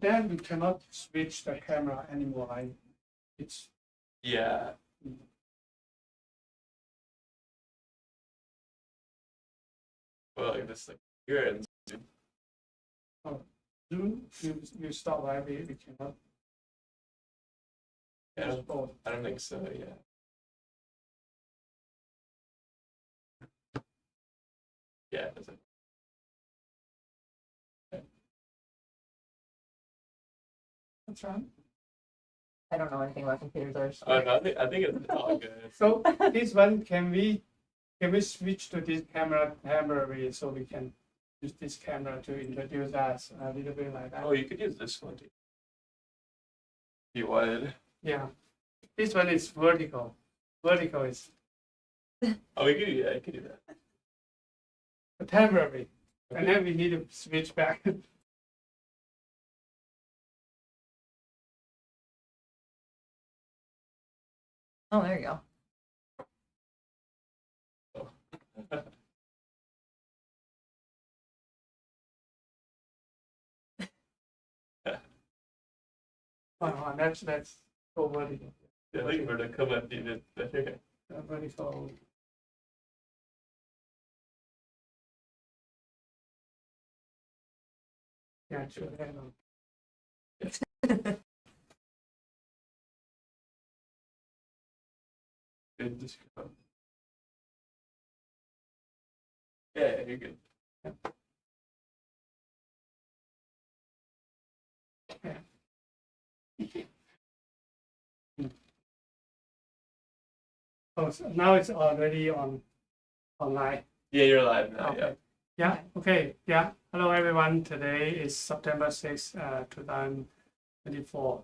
Then we cannot switch the camera anymore, right? It's Yeah. Well, like this, like here and Zoom. You stop, right? We cannot. yeah, use both. I don't think so. Yeah. Yeah, it doesn't. That's right. I don't know anything about computers. Oh, no, I think it's all good. So this one, can we switch to this camera temporarily so we can use this camera to introduce us a little bit like that? Oh, you could use this one too. If you wanted. Yeah, this one is vertical. Vertical is Oh, we could do that. I could do that. temporary, and then we need to switch back. Oh, there you go. That's so vertical. I think we're to come at the better. Vertical. Yeah, sure. Good. Just go. Yeah, you're good. Oh, so now it's already online. Yeah, you're live now. Okay. Yeah. Okay. Yeah. Hello, everyone. Today is September 6, 2024.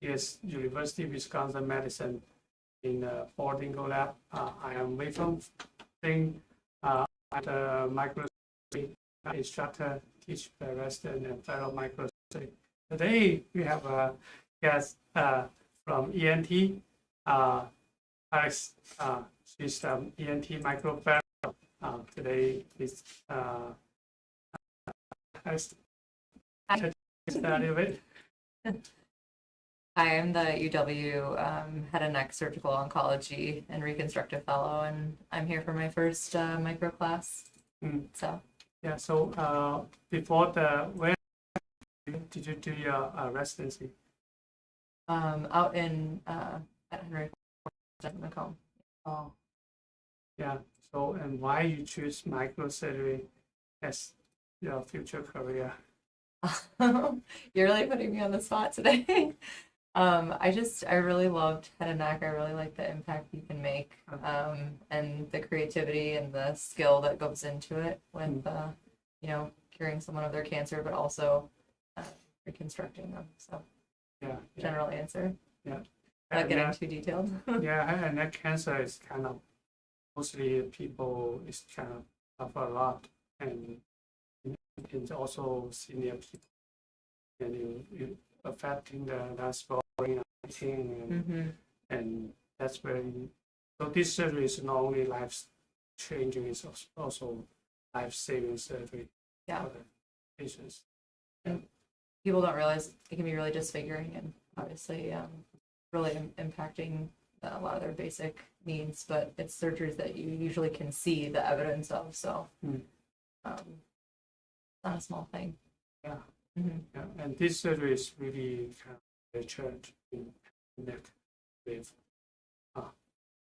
Yes, University of Wisconsin Madison in Fort Dingle Lab. I am Wei Feng Ding, at microscopy instructor, teach the resident and fellow microscopy. Today we have a guest from ENT. Alex, she's the ENT microfellow. Today is Alex. I am the UW Head and Neck Surgical Oncology and Reconstructive Fellow, and I'm here for my first micro class. So yeah. So before where did you do your residency? out in at Henry Macomb. Oh, yeah. So, and why you choose microsurgery as your future career? You're really putting me on the spot today. I really loved head and neck. I really like the impact you can make, and the creativity and the skill that goes into it with, curing someone of their cancer, but also reconstructing them. So, Yeah. general answer. Yeah. Not getting too detailed. Yeah, head and neck cancer is kind of mostly people is kind of suffer a lot, and it's also senior people, and you affecting the swelling and eating, and that's very. So this surgery is not only life changing; it's also life saving surgery for the patients. People don't realize it can be really disfiguring and obviously really impacting a lot of their basic needs, but it's surgeries that you usually can see the evidence of, so not a small thing. Yeah. Yeah, and this surgery is really kind of a challenge in neck with.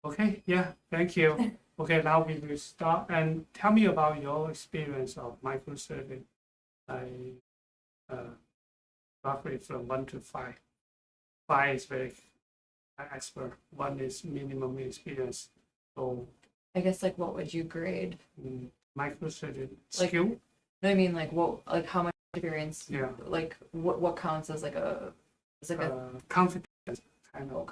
Okay, yeah, thank you. Okay, now we will start, and tell me about your experience of microsurgery. Roughly from 1 to 5. 5 is very expert. 1 is minimum experience. So I guess like what would you grade? Microsurgery Like, skill. I mean, like what, like how much experience? Yeah. Like what counts as like a Confidence kind of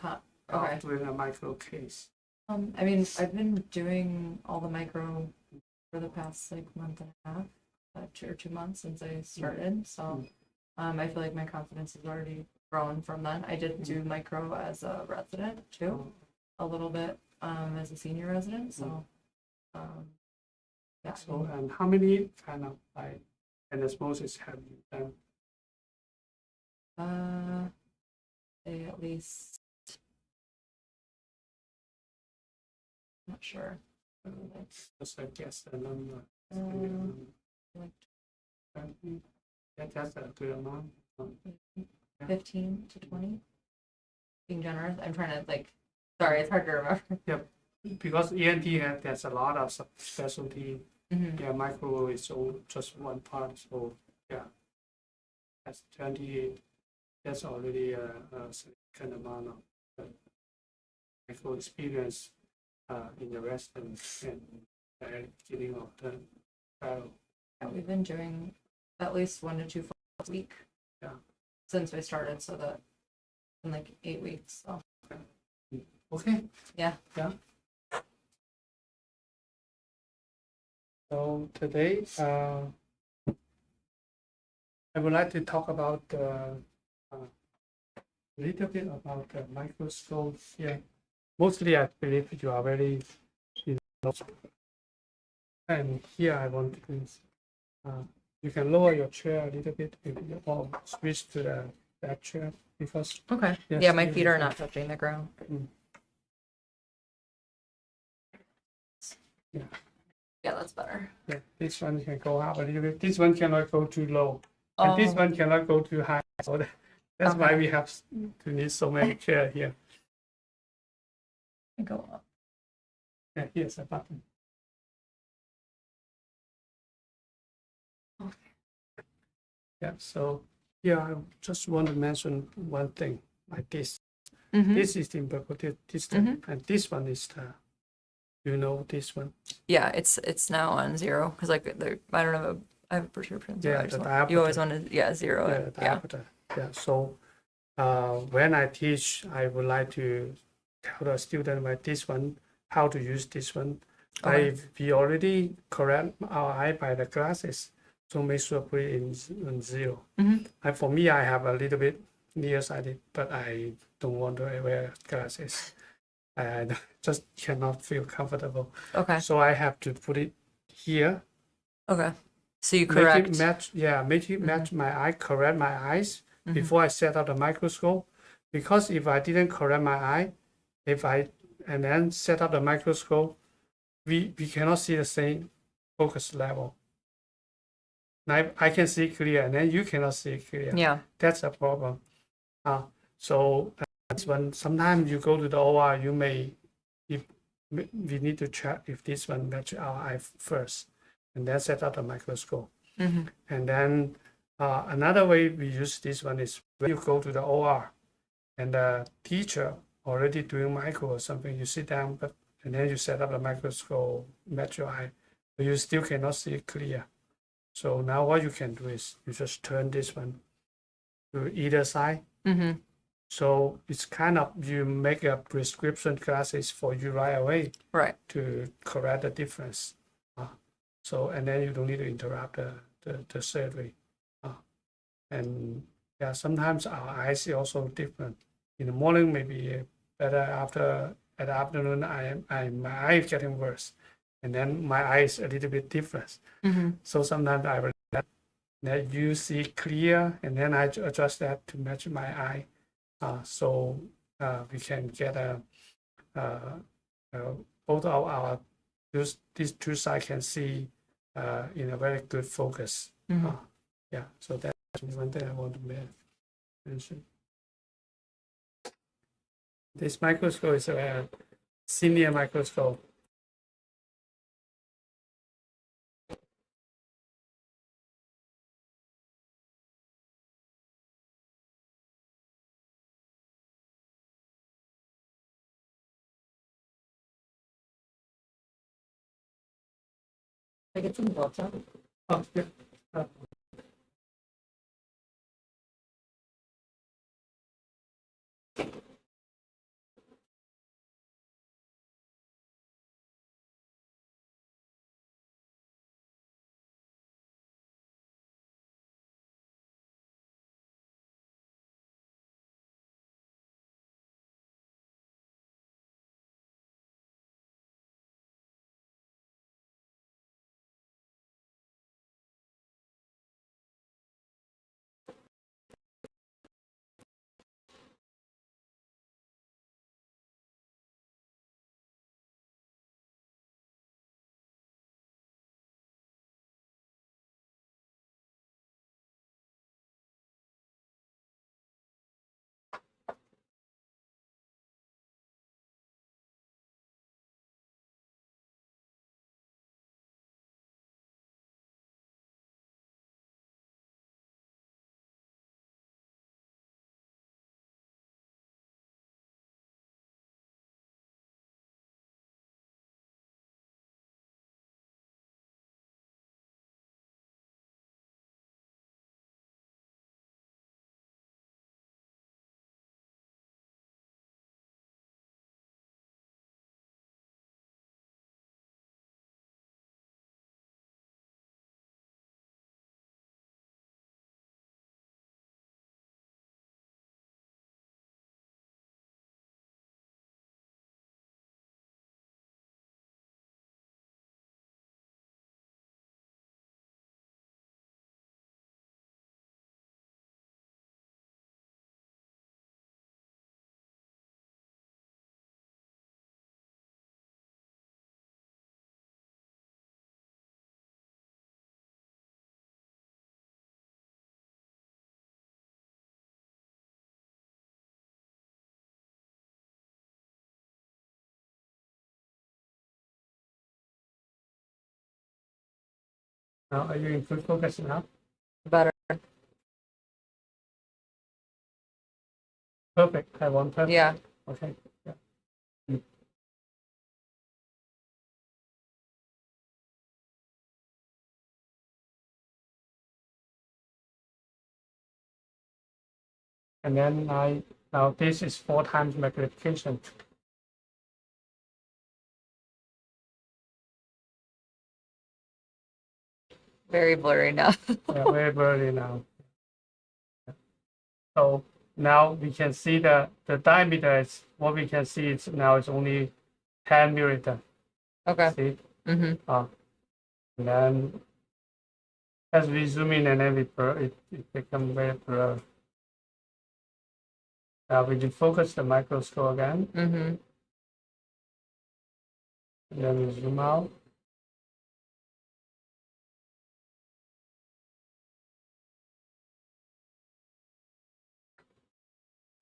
okay. doing a micro case. I mean, I've been doing all the micro for the past like month and a half, 2 months since I started. So I feel like my confidence has already grown from then. I did do micro as a resident too, a little bit as a senior resident. So yeah. So and how many kind of like anesthesis have you done? Say at least, not sure. Just I guess the number. Like That's a good amount. 15 to 20. Being generous. I'm trying to like, sorry, it's hard to remember. Because ENT there's a lot of specialty. Mhm. Yeah, micro is just one part. So yeah, that's 28. That's already a significant amount of micro experience in the rest and beginning of the trial. Yeah, we've been doing at least 1 to 2 a week. Yeah. Since we started, so that in like 8 weeks. So. Okay. Yeah. Yeah. So today, I would like to talk about a little bit about the microscope here. Mostly, I believe you are very, you know, and here I want to, you can lower your chair a little bit if you or switch to that chair because Okay. yes, Yeah, my you feet are can- not touching the ground. Yeah. Yeah, that's better. Yeah, this one can go up a little bit. This one cannot go too low, and this one cannot go too high. So that's why Okay. we have to need so many chairs here. Go up. Yeah, here's a button. Okay. Yeah, so here I just want to mention one thing like this. Mm-hmm. This is the input distance, and this one is the, you know, this one. Yeah, it's now on 0 because like I don't have I have a prescription. So Yeah, I just the you always diameter. want to 0 Yeah, it. the Yeah. diameter. Yeah, so when I teach, I would like to tell the student about this one, how to use this one. Okay. We already correct our eye by the glasses, so make sure put it in 0. Mhm. And for me, I have a little bit nearsighted, but I don't want to wear glasses. I just cannot feel comfortable. Okay. So I have to put it here. Okay. So you Make correct. it match, yeah, make it match my eye, correct my eyes before I set up the microscope. Because if I didn't correct my eye, and then set up the microscope, we cannot see the same focus level. Now I can see clear, and then you cannot see clear. Yeah. That's a problem. So that's when sometimes you go to the OR, if we need to check if this one matches our eye first, and then set up the microscope. Mhm. And then another way we use this one is when you go to the OR, and the teacher already doing micro or something, you sit down, and then you set up the microscope, match your eye, but you still cannot see it clear. So now what you can do is you just turn this one to either side. Mhm. So it's kind of, you make a prescription glasses for you right away Right. to correct the difference. So, and then you don't need to interrupt the surgery. And yeah, sometimes our eyes are also different. In the morning, maybe better at the afternoon, my eye is getting worse. And then my eye is a little bit different. Mhm. So sometimes I will let you see clear, and then I adjust that to match my eye. So we can get both of these two sides can see in a very good focus. Mhm. Yeah, so that's one thing I want to mention. This microscope is a senior microscope. I get some water. Oh, yeah. Now, are you in full focus now? Better. Perfect. I want perfect. Yeah. Okay. Yeah. And then now this is 4 times magnification. Very blurry now. Yeah, very blurry now. So now we can see the diameter is what we can see is now it's only 10 millimeter. Okay. See? Mm-hmm. And then as we zoom in and then it becomes very blurry. Now we defocus the microscope again, Mm-hmm. and then we zoom out.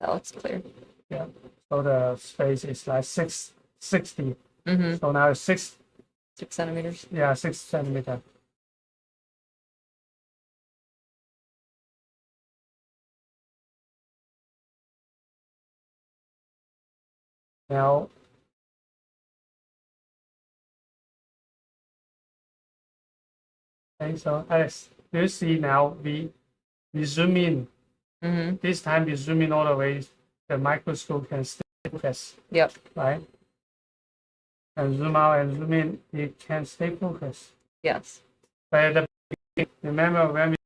That looks clear. Yeah. So the space is like 660. Mm-hmm. So now it's 6 6 centimeters. Yeah, 6 centimeter. Now, okay, so Alex, do you see now we zoom in. Mm-hmm. This time we zoom in all the way. The microscope can stay focused, Yep. right? And zoom out and zoom in, it can stay focused. Yes. But at the beginning, remember when we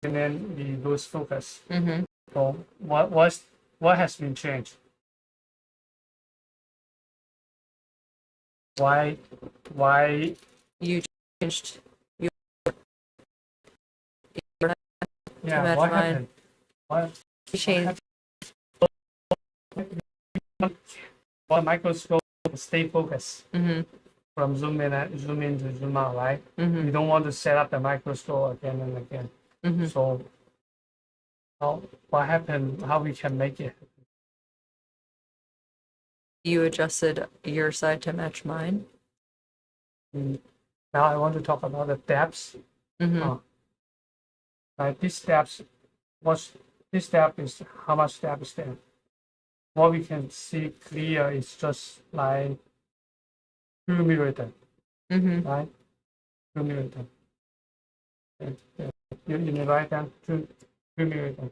and then we lose focus. Mm-hmm. So what has been changed? Why You changed your yeah, match what mine. happened? What you changed. What microscope stay focused Mm-hmm. from zoom in to zoom out, right? Mm-hmm. You don't want to set up the microscope again and again. Mm-hmm. So what happened? How we can make it? You adjusted your side to match mine. Now I want to talk about the depths. Mm-hmm. Like this depth, this depth is how much depth is there? What we can see clear is just like 2 millimeter, Mm-hmm. right? 2 millimeter. You write down 2 millimeter.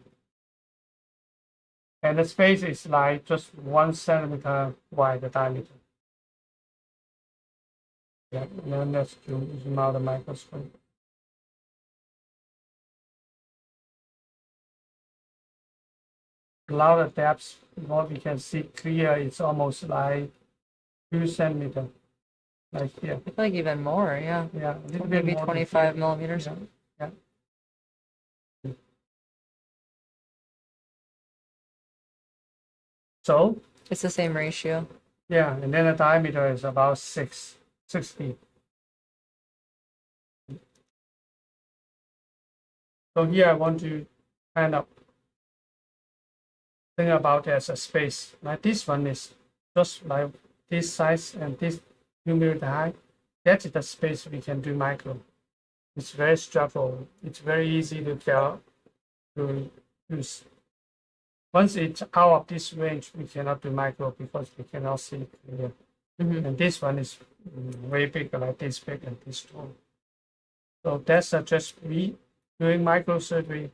And the space is like just 1 centimeter wide, the diameter. Yeah, and then let's zoom out the microscope. Now the depth, what we can see clear, it's almost like 2 centimeter, like here. I feel like even more, yeah. Yeah, a little bit Maybe more than 25 here. millimeters. Yeah, yeah. So It's the same ratio. yeah, and then the diameter is about 60. So here I want to kind of think about it as a space. Like this one is just like this size and this 2 millimeter high. That is the space we can do micro. It's very struggle. It's very easy to tell to use. Once it's out of this range, we cannot do micro because we cannot see clear. Mm-hmm. And this one is way bigger, like this big and this tall. So that's just we doing microsurgery.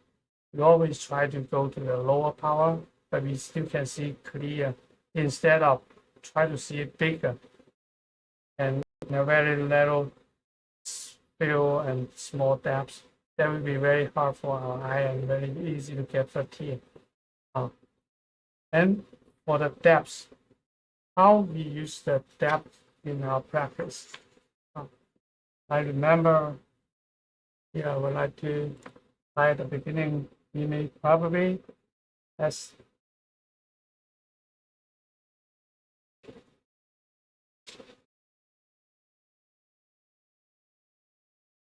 We always try to go to the lower power, but we still can see clear instead of try to see it bigger and in a very narrow field and small depths. That would be very hard for our eye and very easy to get fatigue. And for the depths, how we use the depth in our practice. I remember, I would like to, at the beginning, you may probably, as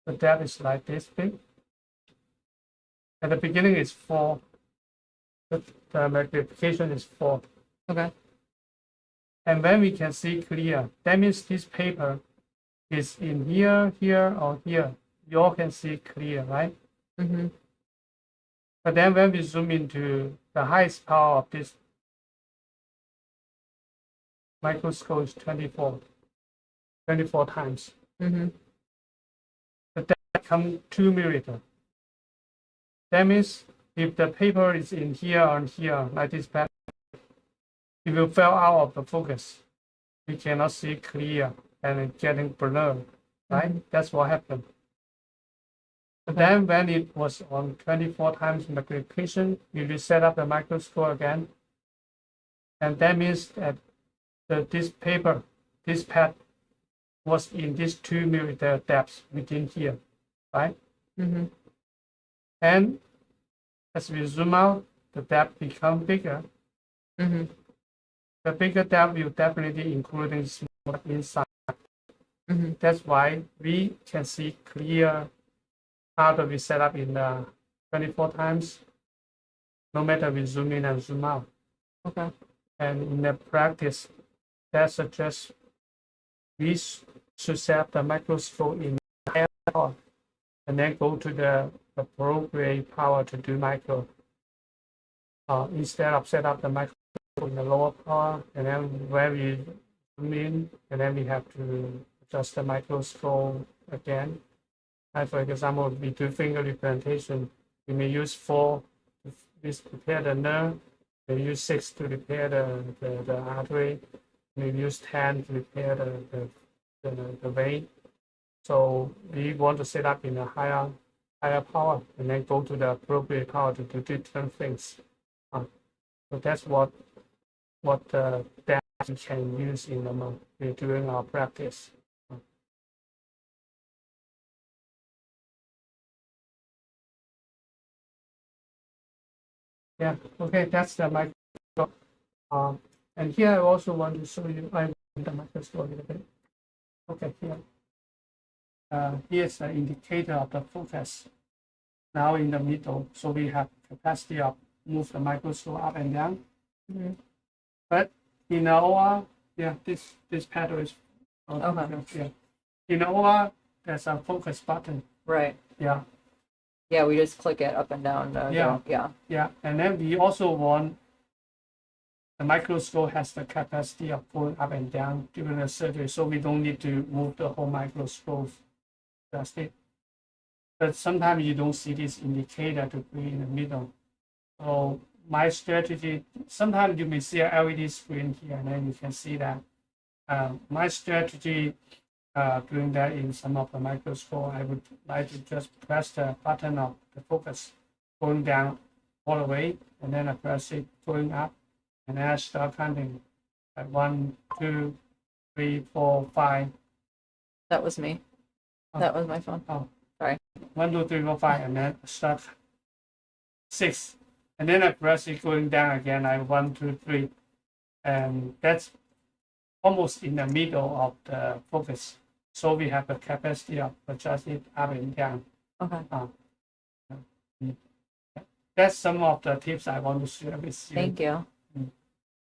the depth is like this big. At the beginning, it's 4. The magnification is 4. Okay. And when we can see clear, that means this paper is in here, here, or here. you all can see clear, right? Mm-hmm. But then when we zoom into the highest power of this microscope is 24 times. Mm-hmm. The depth comes 2 millimeter. That means if the paper is in here or here, like this pattern, it will fall out of the focus. We cannot see clear and it's getting blurred, right? That's what happened. But then when it was on 24 times magnification, we reset up the microscope again. And that means that this paper, this pad was in this 2 millimeter depth within here, right? Mm-hmm. And as we zoom out, the depth become bigger. Mm-hmm. The bigger depth will definitely including small inside. Mm-hmm. That's why we can see clear after we set up in the 24 times, no matter we zoom in and zoom out. Okay. And in the practice, that suggests we should set up the microscope in higher power and then go to the appropriate power to do micro. Instead of set up the microscope in the lower power, and then when we zoom in, and then we have to adjust the microscope again. For example, we do finger representation. We may use 4 to repair the nerve. We use 6 to repair the artery. We use 10 to repair the vein. So we want to set up in a higher power and then go to the appropriate power to do different things. So that's what that we can use in the during our practice. Yeah, okay, that's the microscope. And here I also want to show you the microscope a little bit. Okay, here. Here's the indicator of the focus. Now in the middle, so we have capacity of move the microscope up and down. Mm-hmm. But in the OR, yeah, this paddle is Okay. Yeah. In the OR, there's a focus button. Right. Yeah. Yeah, we just click it up and down. Yeah. Yeah. Yeah, and then we also want the microscope has the capacity of going up and down during the surgery, so we don't need to move the whole microscope. That's it. But sometimes you don't see this indicator to be in the middle. So my strategy, sometimes you may see an LED screen here, and then you can see that. My strategy doing that in some of the microscope, I would like to just press the button of the focus going down all the way, and then I press it going up, and then I start counting at 1, 2, 3, 4, 5. That was me. Oh. That was my phone. 1, 2, 3, 4, 5, and then start 6, and then I press it going down again. I 1, 2, 3, and that's almost in the middle of the focus. So we have the capacity of adjust it up and down. Okay. That's some of the tips I want to share with you. Thank you. Do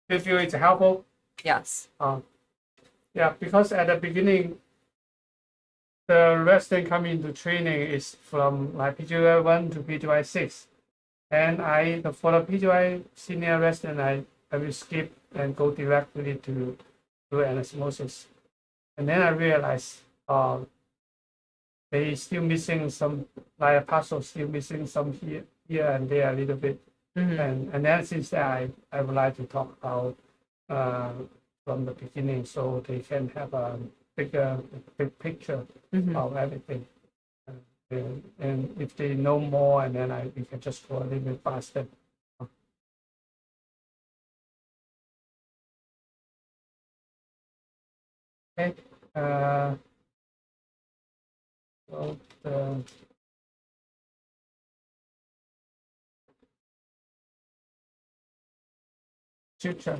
you feel it's helpful? Yes. Yeah, because at the beginning, the resident coming into training is from like PGY 1 to PGY 6. And for the PGY senior resident, I will skip and go directly to anastomosis. And then I realized they still missing some, like a puzzle, still missing some here and there a little bit. Mm-hmm. And then since that, I would like to talk about from the beginning so they can have a big picture Mm-hmm. of everything. And if they know more, and then we can just go a little bit faster. Okay. So the suture.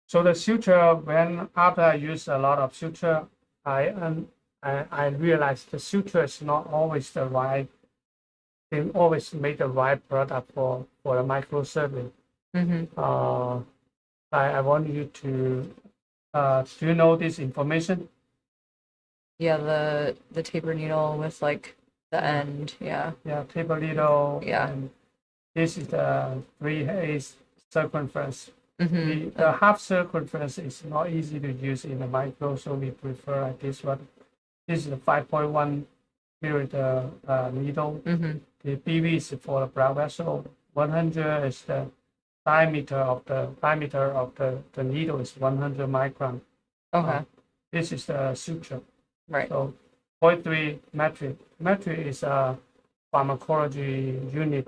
So the suture, when after I use a lot of suture, I realized the suture is not always the right. They always make the right product for the microsurgery. Mm-hmm. I want you to do you know this information? Yeah, the taper needle with like the end. Yeah. Yeah, taper needle. Yeah. And this is the 3/8 circumference. Mm-hmm. The half circumference is not easy to use in the micro, so we prefer like this one. This is the 5.1 millimeter needle. Mm-hmm. The BV is for the blood vessel. 100 is the diameter of the needle is 100 micron. Okay. This is the suture. Right. So 0.3 metric. Metric is a pharmacology unit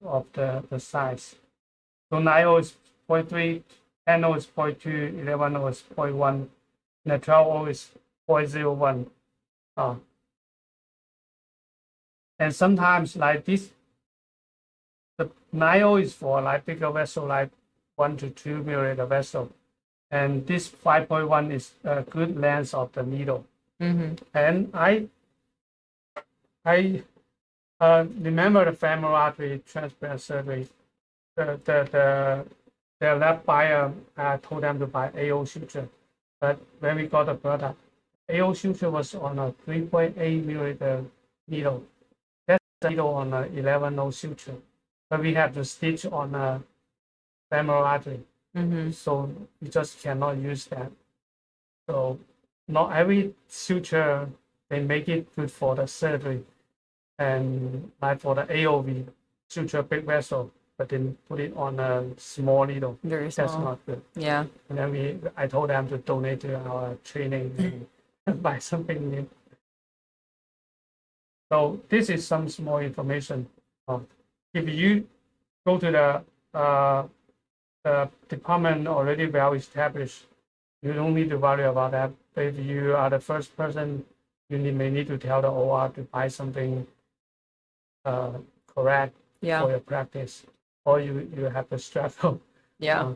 of the size. So 9O is 0.3, 10O is 0.2, 11O is 0.1, and the 12O is 0.01. And sometimes like this, the 9O is for like bigger vessel, like 1 to 2 milliliter vessel. And this 5.1 is a good length of the needle. Mm-hmm. And I remember the femoral artery transplant surgery. The lab buyer told them to buy AO suture, but when we got the product, AO suture was on a 3.8 milliliter needle. That's the needle on a 11O suture, but we have to stitch on a femoral artery, Mm-hmm. so we just cannot use that. So not every suture they make it good for the surgery, and like for the AOV suture big vessel, but then put it on a small needle. Very That's small. not good. Yeah. And then I told them to donate to our training and buy something new. So this is some small information. If you go to the department already well established, you don't need to worry about that. But if you are the first person, you may need to tell the OR to buy something correct Yeah. for your practice, or you have to struggle. Yeah.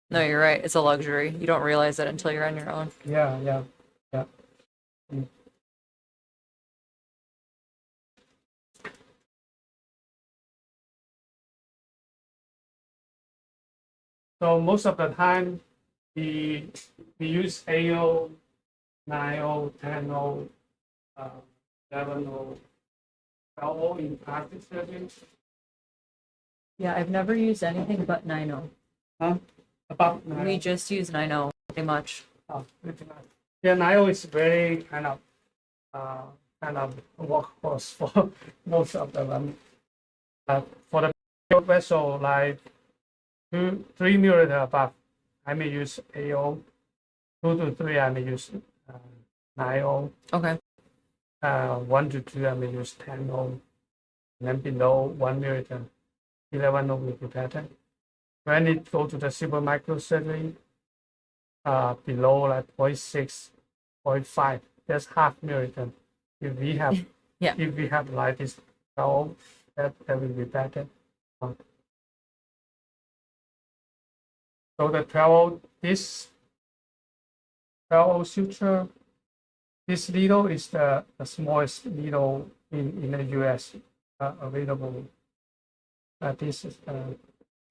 No, you're right. It's a luxury. You don't realize it until you're on your own. Yeah. So most of the time, we use AO, 9O, 10O, 11O, 12O in plastic surgery. Yeah, I've never used anything but 9O. About We 9O. just use 9O pretty much. Pretty much. Yeah, 9O is very kind of workhorse for most of them. For the big vessel, like 3 milliliter above, I may use AO. 2 to 3, I may use 9O. Okay. 1 to 2, I may use 10O. And then below 1 milliliter, 11O will be better. When it go to the super microsurgery, below like 0.6, 0.5, that's half milliliter. If we have, Yeah. if we have like this 12, that will be better. So the 12, this 12 suture, this needle is the smallest needle in the US available. This is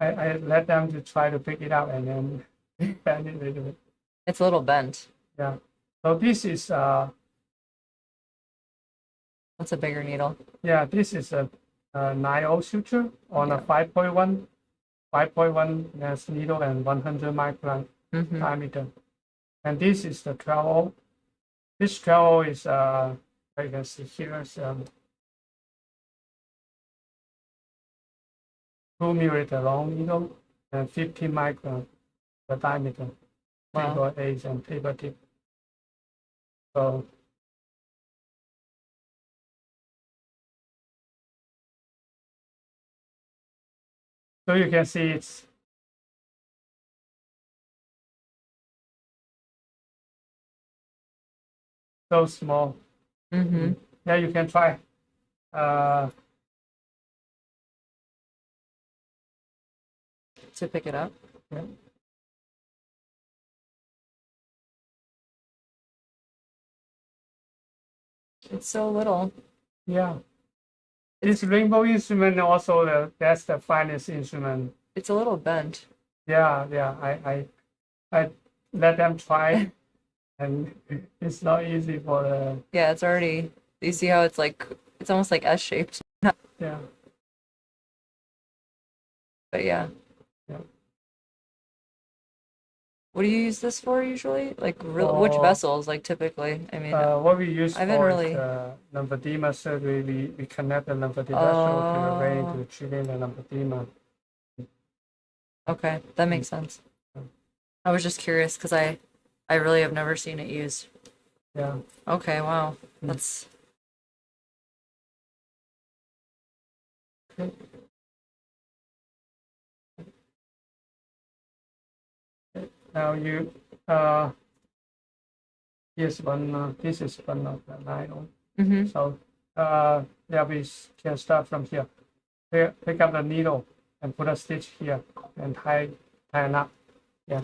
I let them to try to pick it up and then bend it a little bit. It's a little bent. Yeah. So this is That's a bigger needle. yeah, this is a 9O suture on a 5.1 length needle and 100 micron Mm-hmm. diameter. And this is the 12O. This 12O is you can see here is 2 millimeter long needle and 15 micron the diameter. Wow. 3.8 and taper tip. So you can see it's so small. Mm-hmm. Yeah, you can try. To pick it up. Yeah. It's so little. Yeah. This rainbow instrument also that's the finest instrument. It's a little bent. Yeah. I let them try and it's not easy for the, Yeah, it's already, you see how it's like, it's almost like S-shaped, yeah. but yeah. Yeah. What do you use this for usually? Like, which For, vessels, like, typically? I mean, what we use I haven't for really. is lymphedema surgery. We connect the lymphatic vessel to the vein Oh, to treat the lymphedema. okay, that makes sense. I was just curious because I really have never seen it used. Yeah. Okay, wow. Mm. That's Okay. Now you here's one. This is one of the nylon. mm-hmm. So yeah, we can start from here. Pick up the needle and put a stitch here and tie it up. Yeah.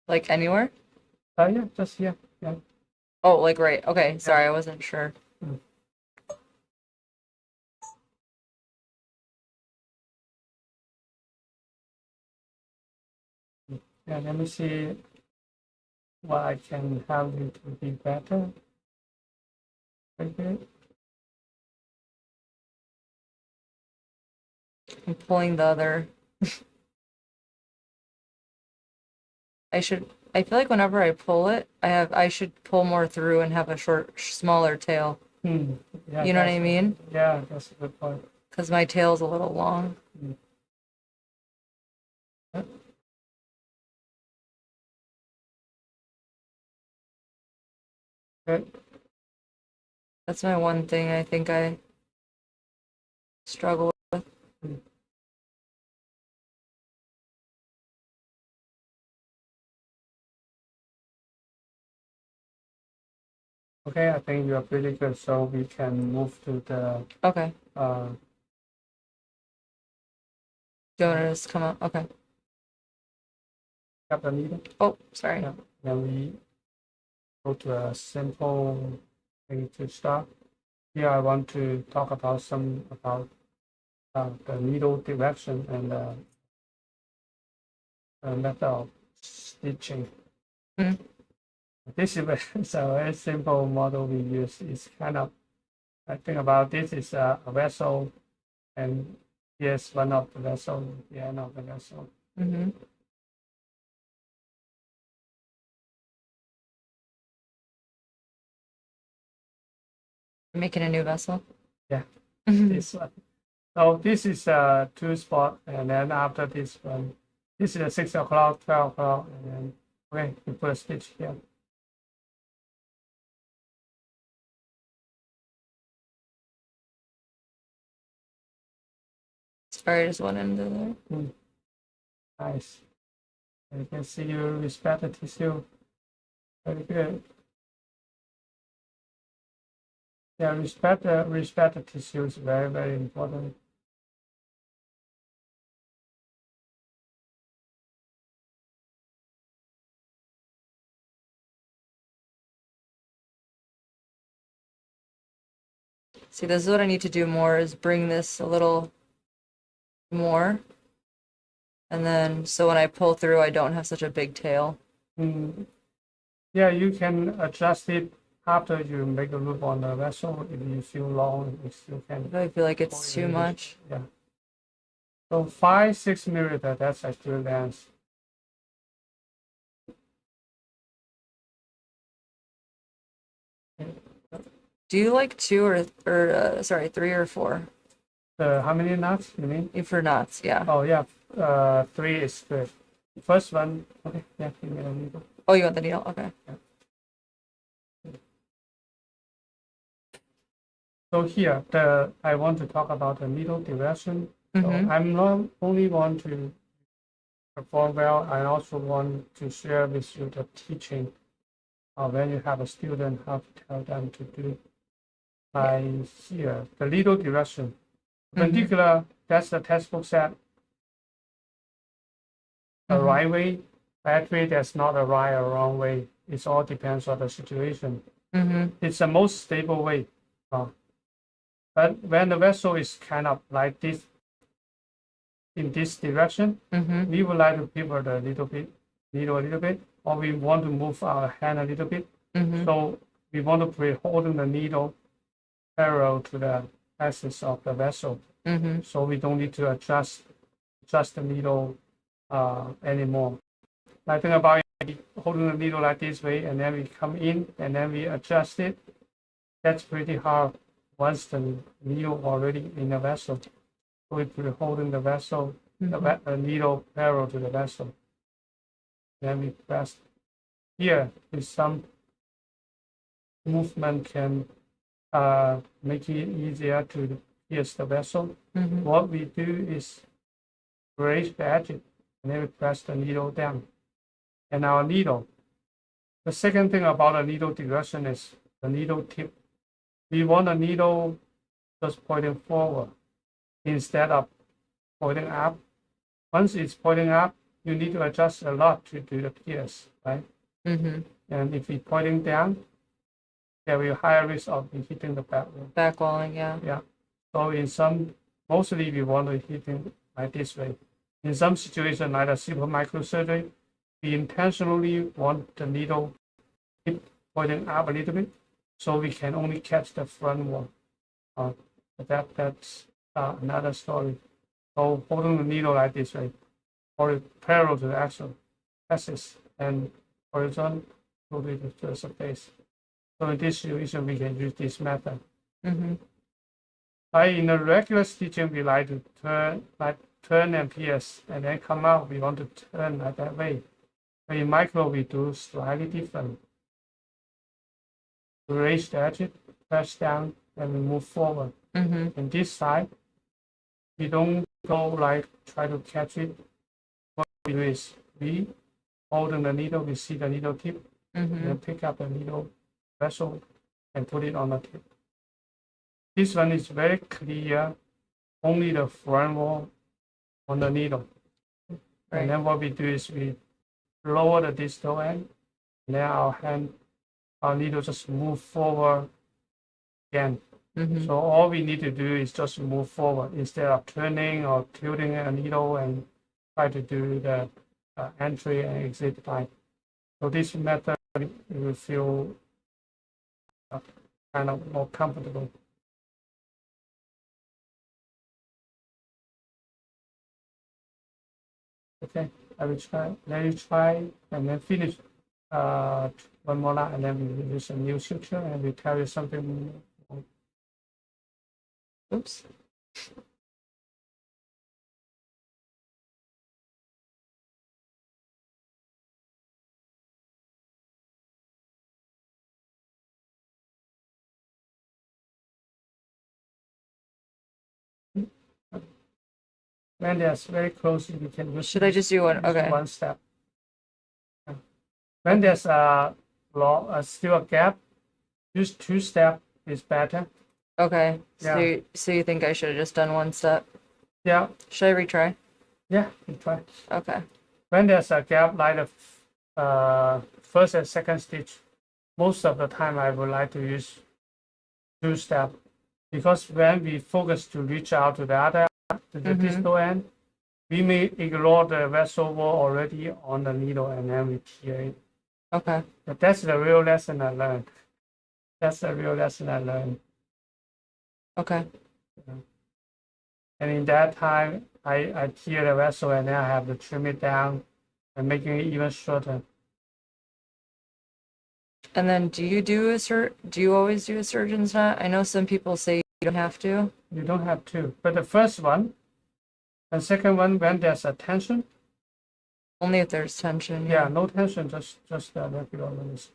Like anywhere? Yeah, just here. Yeah. Oh, like right. Okay, sorry, I wasn't sure. Mm. Yeah, let me see what I can help you to be better. Okay. I'm pulling the other. I feel like whenever I pull it, I should pull more through and have a smaller tail. Hmm. Yeah, You know what I mean? Yeah, that's a good point. Because my tail's a little long. Mm. Yeah. Good. That's my one thing I think I struggle with. Mm. Okay, I think you are pretty good. So we can move to the Okay. uh, Do you want to just come up? Okay. cut the needle. Oh, sorry. Yeah. Then we go to a simple thing to start. Here I want to talk about the needle direction and method of stitching. Mm. This is it's a very simple model we use. It's kind of, I think about this is a vessel, and here's one of the vessel, the end of the vessel. Mm-hmm. Making a new vessel? Yeah. Mhm. This one. So this is two spot, and then after this one, this is 6 o'clock, 12 o'clock, and then okay, you put a stitch here. Sorry, just one end of there. Nice. And you can see you respect the tissue. Very good. Yeah, respect the tissue is very, very important. See, this is what I need to do more is bring this a little more. And then, so when I pull through, I don't have such a big tail. Mm. Yeah, you can adjust it after you make a loop on the vessel. If you feel long, you still can. I feel like it's too much. Yeah. So 5-6 millimeter, that's a good length. Do you like two or sorry, 3 or 4? How many knots you mean? For knots, yeah. Oh yeah, 3 is good. First one, okay, yeah, give me a needle. Oh, you want the needle? Okay. So here, I want to talk about the needle direction. So Mm-hmm. I'm not only want to perform well, I also want to share with you the teaching. When you have a student, how to tell them to do. I here the needle direction. Particular, that's the textbook set. The Mhm. right way. Actually, there's not a right or wrong way. It all depends on the situation. Mm-hmm. It's the most stable way. But when the vessel is kind of like this, in this direction, we would like to pivot a little bit, needle a little bit, or we want to move our hand a little bit. So we want to be holding the needle parallel to the axis of the vessel. So we don't need to adjust the needle anymore. I think about it, holding the needle like this way, and then we come in, and then we adjust it. That's pretty hard once the needle already in the vessel. So we're holding the vessel, the needle parallel to the vessel. Then we press here with some movement can make it easier to pierce the vessel. What we do is raise the edge, and then we press the needle down. And our needle. The second thing about the needle direction is the needle tip. We want the needle just pointing forward instead of pointing up. Once it's pointing up, you need to adjust a lot to do the pierce, right? And if it's pointing down, there will be higher risk of hitting the back wall. Back walling, yeah. Yeah. So mostly we want to hit it like this way. In some situations, like a simple microsurgery, we intentionally want the needle tip pointing up a little bit, so we can only catch the front wall. That's another story. So holding the needle like this way, or parallel to the actual axis and horizontal to the surface. So in this situation, we can use this method. In the regular stitching, we like to turn and pierce, and then come out. We want to turn like that way. But in micro, we do slightly different. We raise the edge, press down, and we move forward. And this side, we don't go like try to catch it. What we do is we holding the needle, we see the needle tip, and then pick up the needle vessel and put it on the tip. This one is very clear, only the front wall on the needle. And then what we do is we lower the distal end, and then our needle just move forward again. So all we need to do is just move forward instead of turning or tilting a needle and try to do the entry and exit line. So this method you will feel kind of more comfortable. Okay, I will try. Let you try and then finish one more line, and then we will use a new suture and we tell you something. Oops. When they're very close, we can use. Should I just do one? Okay. One step. When there's still a gap, use 2 steps is better. Okay. Yeah. So you think I should have just done one step? Yeah. Should I retry? Yeah, you try. Okay. When there's a gap like the first and second stitch, most of the time I would like to use 2 steps, because when we focus to reach out to the other to the distal end, we may ignore the vessel wall already on the needle, and then we tear it. Okay. But that's the real lesson I learned. Okay. And in that time, I tear the vessel, and then I have to trim it down and making it even shorter. And then do you always do a surgeon's knot? I know some people say you don't have to. You don't have to. But the first one and second one, when there's a tension. Only if there's tension. Yeah, no tension, just regular release.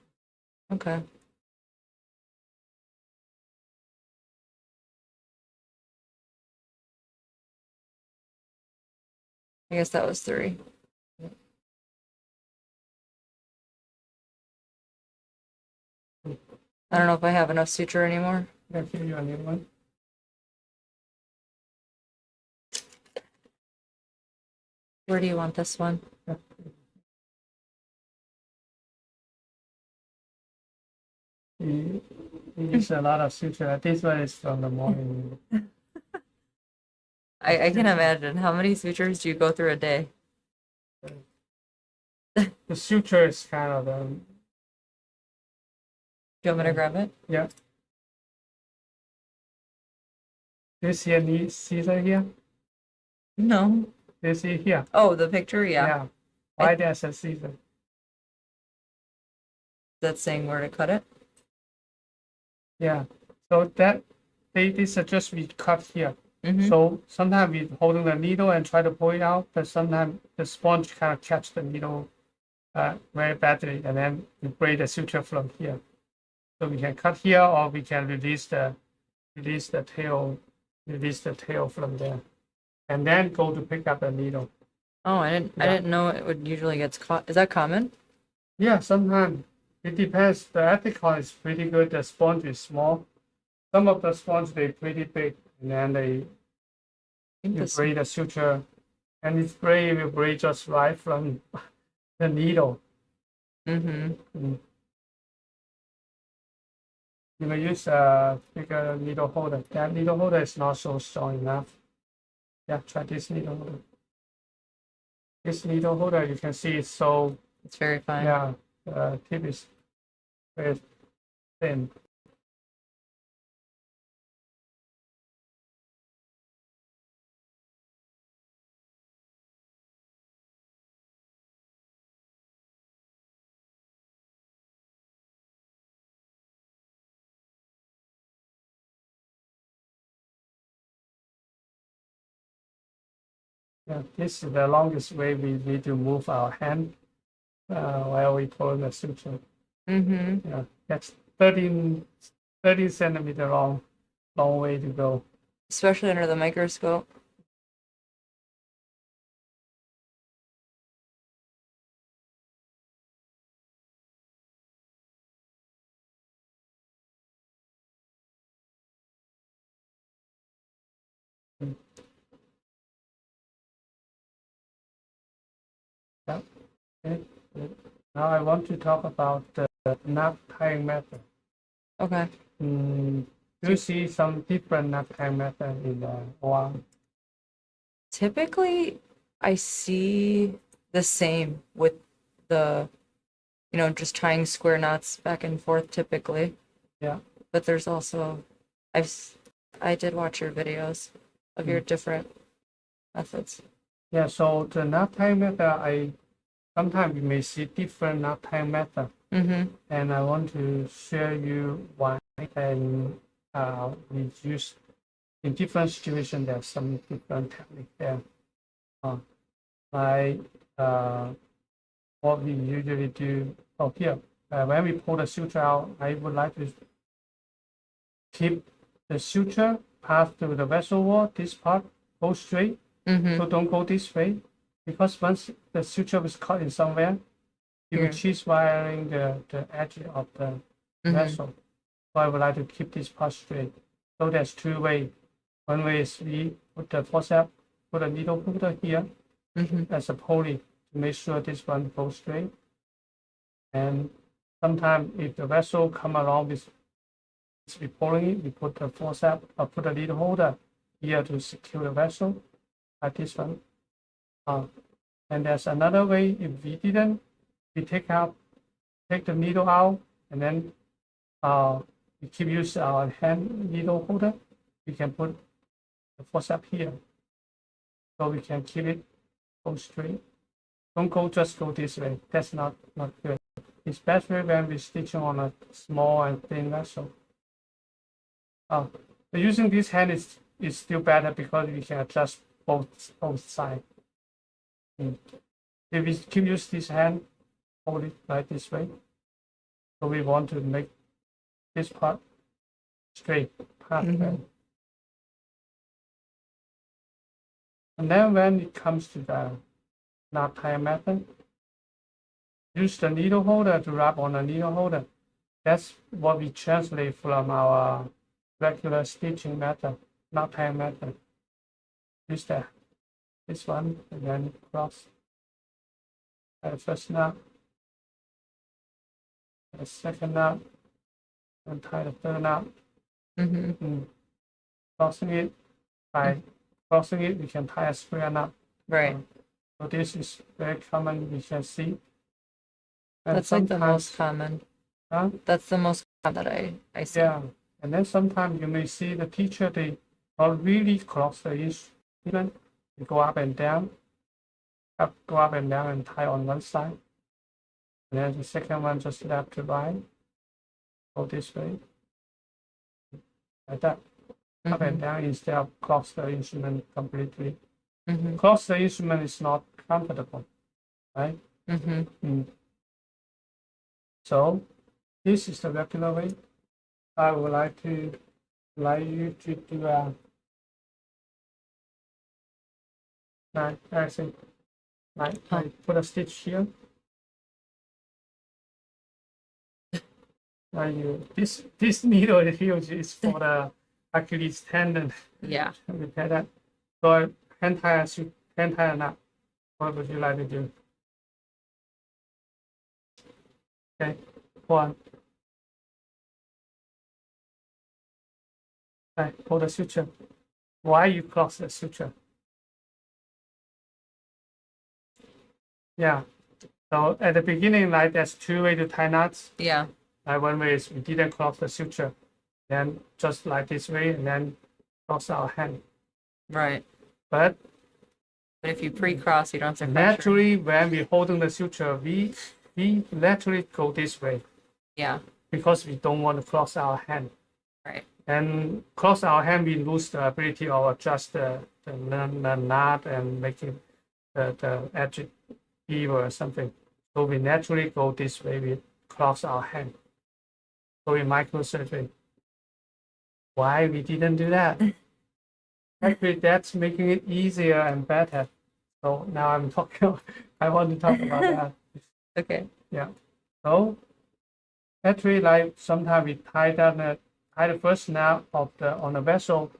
Okay. I guess that was 3. I don't know if I have enough suture anymore. I'll give you a new one. Where do you want this one? we use a lot of suture. This one is from the morning. I can imagine. How many sutures do you go through a day? The suture is kind of Do you want me to grab it? yeah. Do you see any Caesar here? No. Do you see here? Oh, the picture? Yeah. Why there's a Caesar? That's saying where to cut it? Yeah. So that they suggest we cut here. Mm-hmm. So sometimes we holding the needle and try to pull it out, but sometimes the sponge kind of catch the needle very badly, and then we break the suture from here. So we can cut here, or we can release the tail from there, and then go to pick up the needle. Oh, I didn't know it would usually gets caught. Is that common? Yeah, sometimes it depends. The ethicon is pretty good. The sponge is small. Some of the sponge they pretty big, and then you break the suture, and it's will break just right from the needle. Mm-hmm. You may use a bigger needle holder. That needle holder is not so strong enough. Yeah, try this needle holder. This needle holder, you can see it's so, It's very fine. yeah, the tip is very thin. Yeah, this is the longest way we need to move our hand while we pull the suture. Mm-hmm. Yeah, that's 13 centimeter long way to go. Especially under the microscope. Yeah. Okay. Now I want to talk about the knot tying method. Okay. Do you see some different knot tying method in the OR? Typically, I see the same with the, just tying square knots back and forth typically. Yeah. But there's also, I did watch your videos of your different methods. Yeah, so the knot tying method, sometimes you may see different knot tying method, Mm-hmm. and I want to share you one, and we use in different situations. There's some different technique there. Like what we usually do. Oh, here, when we pull the suture out, I would like to keep the suture pass through the vessel wall. This part go straight, Mm-hmm. so don't go this way, because once the suture is caught in somewhere, you will cheese wiring the edge of the vessel. So I would like to keep this part straight. So there's two ways. One way is we put the forceps, put a needle holder here Mm-hmm. as a pulley to make sure this one goes straight. And sometimes if the vessel come along with pulling it, we put the forceps or put a needle holder here to secure the vessel, like this one. And there's another way. If we didn't, we take the needle out, and then we keep using our hand needle holder. We can put the forceps here, so we can keep it go straight. Don't just go this way. That's not good. Especially when we're stitching on a small and thin vessel. But using this hand is still better because we can adjust both sides. If we keep use this hand, hold it like this way. So we want to make this part straight. Mhm. And then when it comes to the knot tying method, use the needle holder to wrap on the needle holder. That's what we translate from our regular stitching method, knot tying method. Use this one, and then cross. The first knot, the second knot, and tie the third knot. Mm-hmm. Crossing it, by crossing it, we can tie a square knot. Right. So this is very common, we can see. And That's like the most sometimes, common. huh? That's the most common that I see. Yeah, and then sometimes you may see the teacher, they are really cross the instrument, they go up and down, go up and down and tie on one side. And then the second one just left to right, go this way, like that, up and down instead of cross the instrument completely. Mm-hmm. Cross the instrument is not comfortable, right? Mm-hmm. So this is the regular way. I would like you to do a like put a stitch here. This needle is huge. It's for the Achilles tendon. Yeah. Repair that. So hand tie a knot. What would you like to do? Okay, one. Okay, pull the suture. Why you cross the suture? Yeah. So at the beginning, like there's two ways to tie knots. Yeah. Like one way is we didn't cross the suture, then just like this way, and then cross our hand. Right. But if you pre-cross, you don't have to pressure. naturally, when we're holding the suture, we naturally go this way. Yeah. Because we don't want to cross our hand. Right. And cross our hand, we lose the ability of adjust the knot and make it the edge even or something. So we naturally go this way. We cross our hand. So in microsurgery, why we didn't do that? Actually, that's making it easier and better. So now I'm talking. I want to talk about that. Okay. Yeah. So actually, like sometimes we tie the first knot of on the vessel.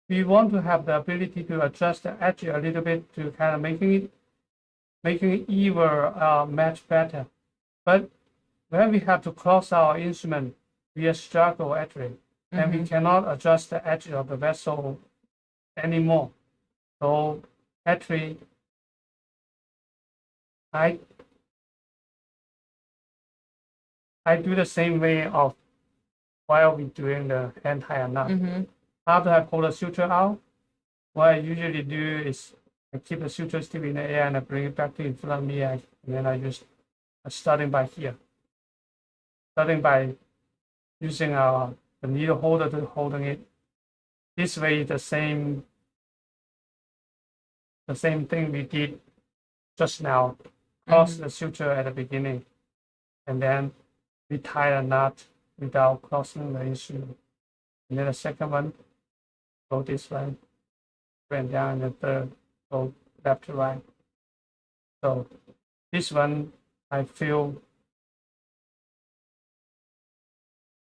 We want to have the ability to adjust the edge a little bit to kind of making it even match better. But when we have to cross our instrument, we struggle actually, and we cannot adjust the edge of the vessel anymore. So actually, I do the same way of while we doing the hand tie a knot. After I pull the suture out, what I usually do is I keep the suture still in the air and I bring it back to in front of me, and then I just starting by here. Starting by using the needle holder to holding it. This way, the same thing we did just now. Cross the suture at the beginning, and then we tie a knot without crossing the instrument. And then the second one, go this way, went down, and the third, go left to right. So this one, I feel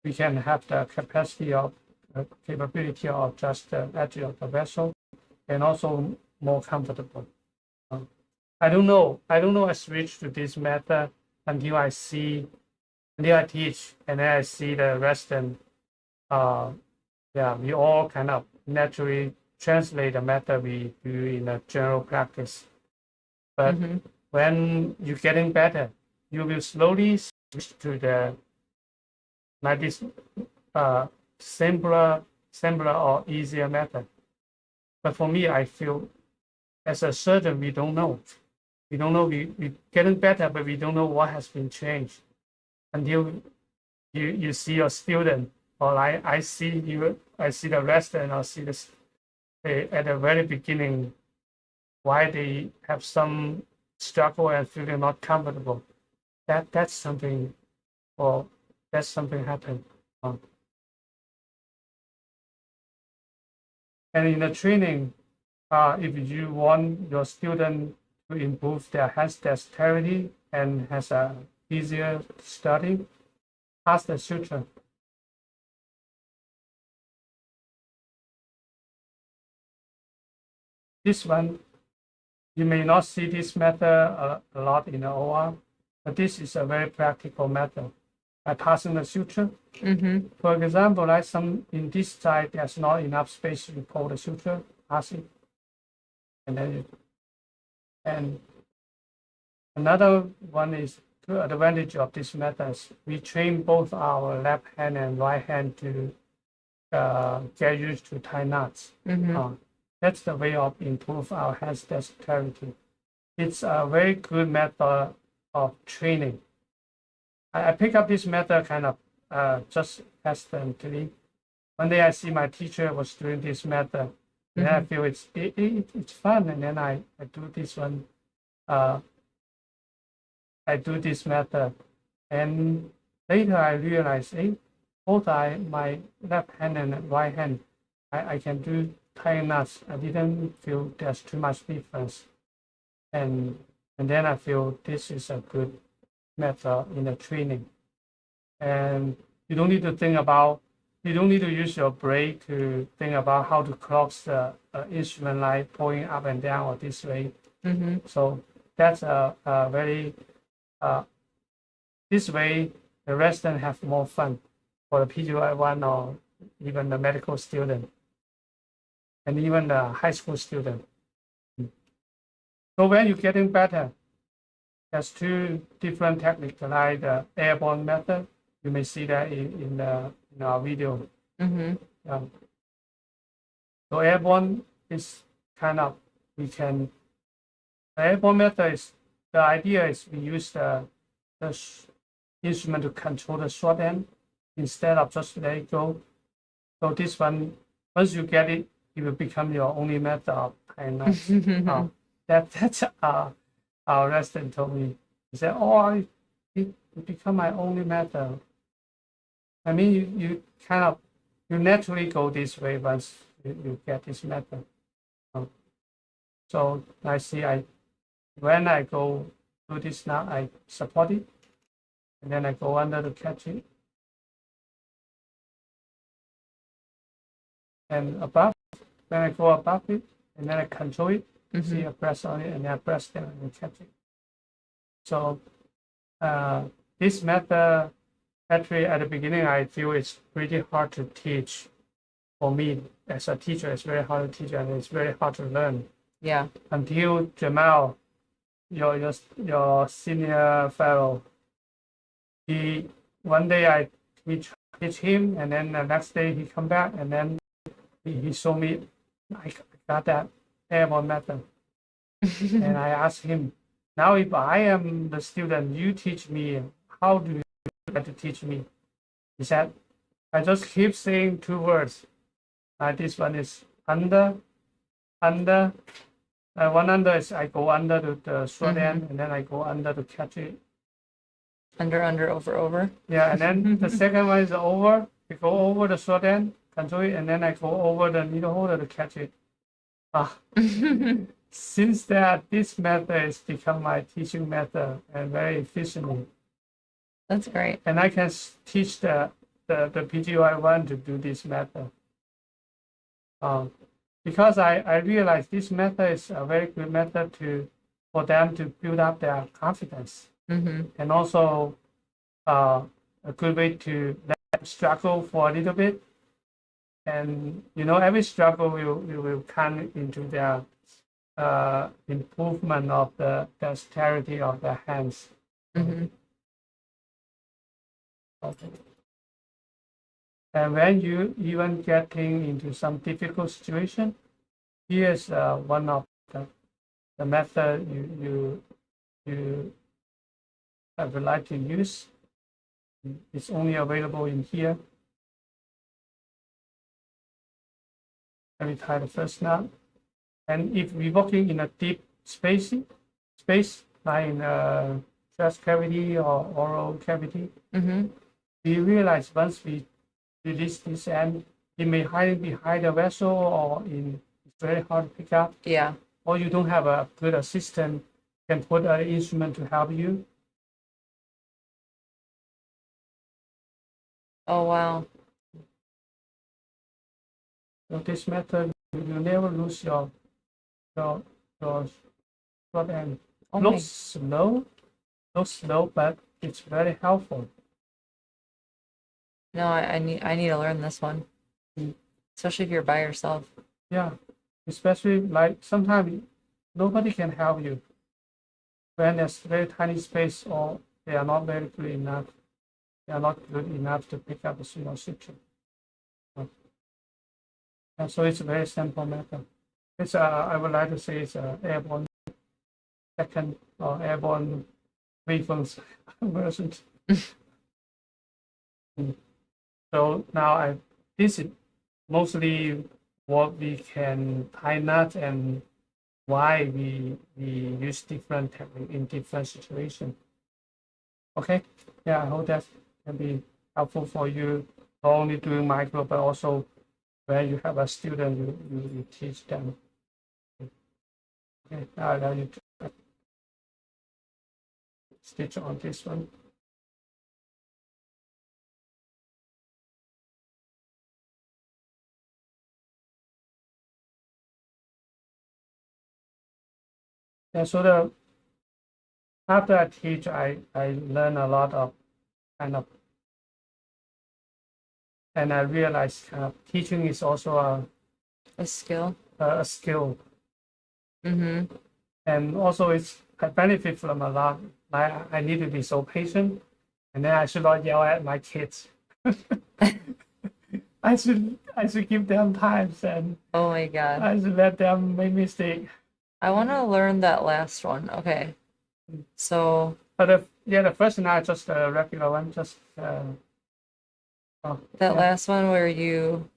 we can have the capability of just the edge of the vessel, and also more comfortable. I don't know. I switch to this method until I teach, and then I see the resident. We all kind of naturally translate the method we do in a general practice. But when you're getting better, you will slowly switch to the like this simpler or easier method. But for me, I feel as a surgeon, we don't know. We don't know. We getting better, but we don't know what has been changed until you see your student, or I see you. I see the resident, or see this at the very beginning why they have some struggle and feeling not comfortable. That's something, or that's something happened. And in the training, if you want your student to improve their hand dexterity and has a easier study, ask the suture. This one, you may not see this method a lot in the OR, but this is a very practical method. by passing the suture. Mm-hmm. For example, like some in this side, there's not enough space to pull the suture, pass it, and then and another one is the advantage of this method is we train both our left hand and right hand to get used to tie knots. Mm-hmm. That's the way of improve our hand dexterity. It's a very good method of training. I pick up this method kind of just accidentally. One day I see my teacher was doing this method, and then I feel it's fun, and then I do this one. I do this method, and later I realized, both my left hand and right hand, I can do tying knots. I didn't feel there's too much difference, and then I feel this is a good method in the training, and you don't need to think about. You don't need to use your brain to think about how to clock the instrument like pulling up and down or this way. Mm-hmm. So that's a very this way the resident have more fun for the PGY1 or even the medical student and even the high school student. So when you're getting better, there's two different techniques like the airborne method. You may see that in our video. Mm-hmm. So airborne is kind of the airborne method is the idea is we use the instrument to control the short end instead of just let it go. So this one, once you get it, it will become your only method of tying knots. That's our resident told me. He said, "Oh, it become my only method." I mean, you kind of you naturally go this way once you get this method. So I see when I go do this now, I support it, and then I go under to catch it, and above. When I go above it, and then I control it. See, I press on it, and then I press down and catch it. So this method, actually, at the beginning, I feel it's pretty hard to teach. For me, as a teacher, it's very hard to teach, and it's very hard to learn. Yeah. Until Jamal, your senior fellow, one day we teach him, and then the next day he come back, and then he showed me I got that airborne method, and I asked him, now if I am the student, you teach me. How do you like to teach me? He said, I just keep saying two words. This one is under. One under is I go under to the short end, and then I go under to catch it. Under, over. Yeah, and then the second one is over. I go over the short end, control it, and then I go over the needle holder to catch it. Since that, this method has become my teaching method and very efficient. That's great. And I can teach the PGY1 to do this method. Because I realize this method is a very good method for them to build up their confidence, and also a good way to let them struggle for a little bit. And every struggle will come into their improvement of the dexterity of their hands. Okay. And when you even getting into some difficult situation, here's one of the method you would like to use. It's only available in here. Let me tie the first knot. And if we're working in a deep space like in a chest cavity or oral cavity, we realize once we release this end, it may hide behind the vessel, or it's very hard to pick up. Yeah. Or you don't have a good assistant can put an instrument to help you. Oh wow. So this method, you never lose your short end. Looks slow, but it's very helpful. No, I need to learn this one, Mm. especially if you're by yourself. Yeah, especially like sometimes nobody can help you when there's very tiny space or they are not very good enough. They are not good enough to pick up a small suture. And so it's a very simple method. It's I would like to say it's a airborne second or airborne reference version. Mm. So now this is mostly what we can tie knot and why we use different technique in different situations. Okay, yeah, I hope that can be helpful for you, not only doing micro, but also when you have a student, you teach them. Okay, now you stitch on this one. Yeah, so after I teach, I learn a lot of kind of, and I realize teaching is also A skill. a skill, Mm-hmm. and also I benefit from a lot. I need to be so patient, and then I should not yell at my kids. I should give them time, and Oh my God. I should let them make mistake. I want to learn that last one. Okay. So But the first one I just a regular one, just that yeah. last one where you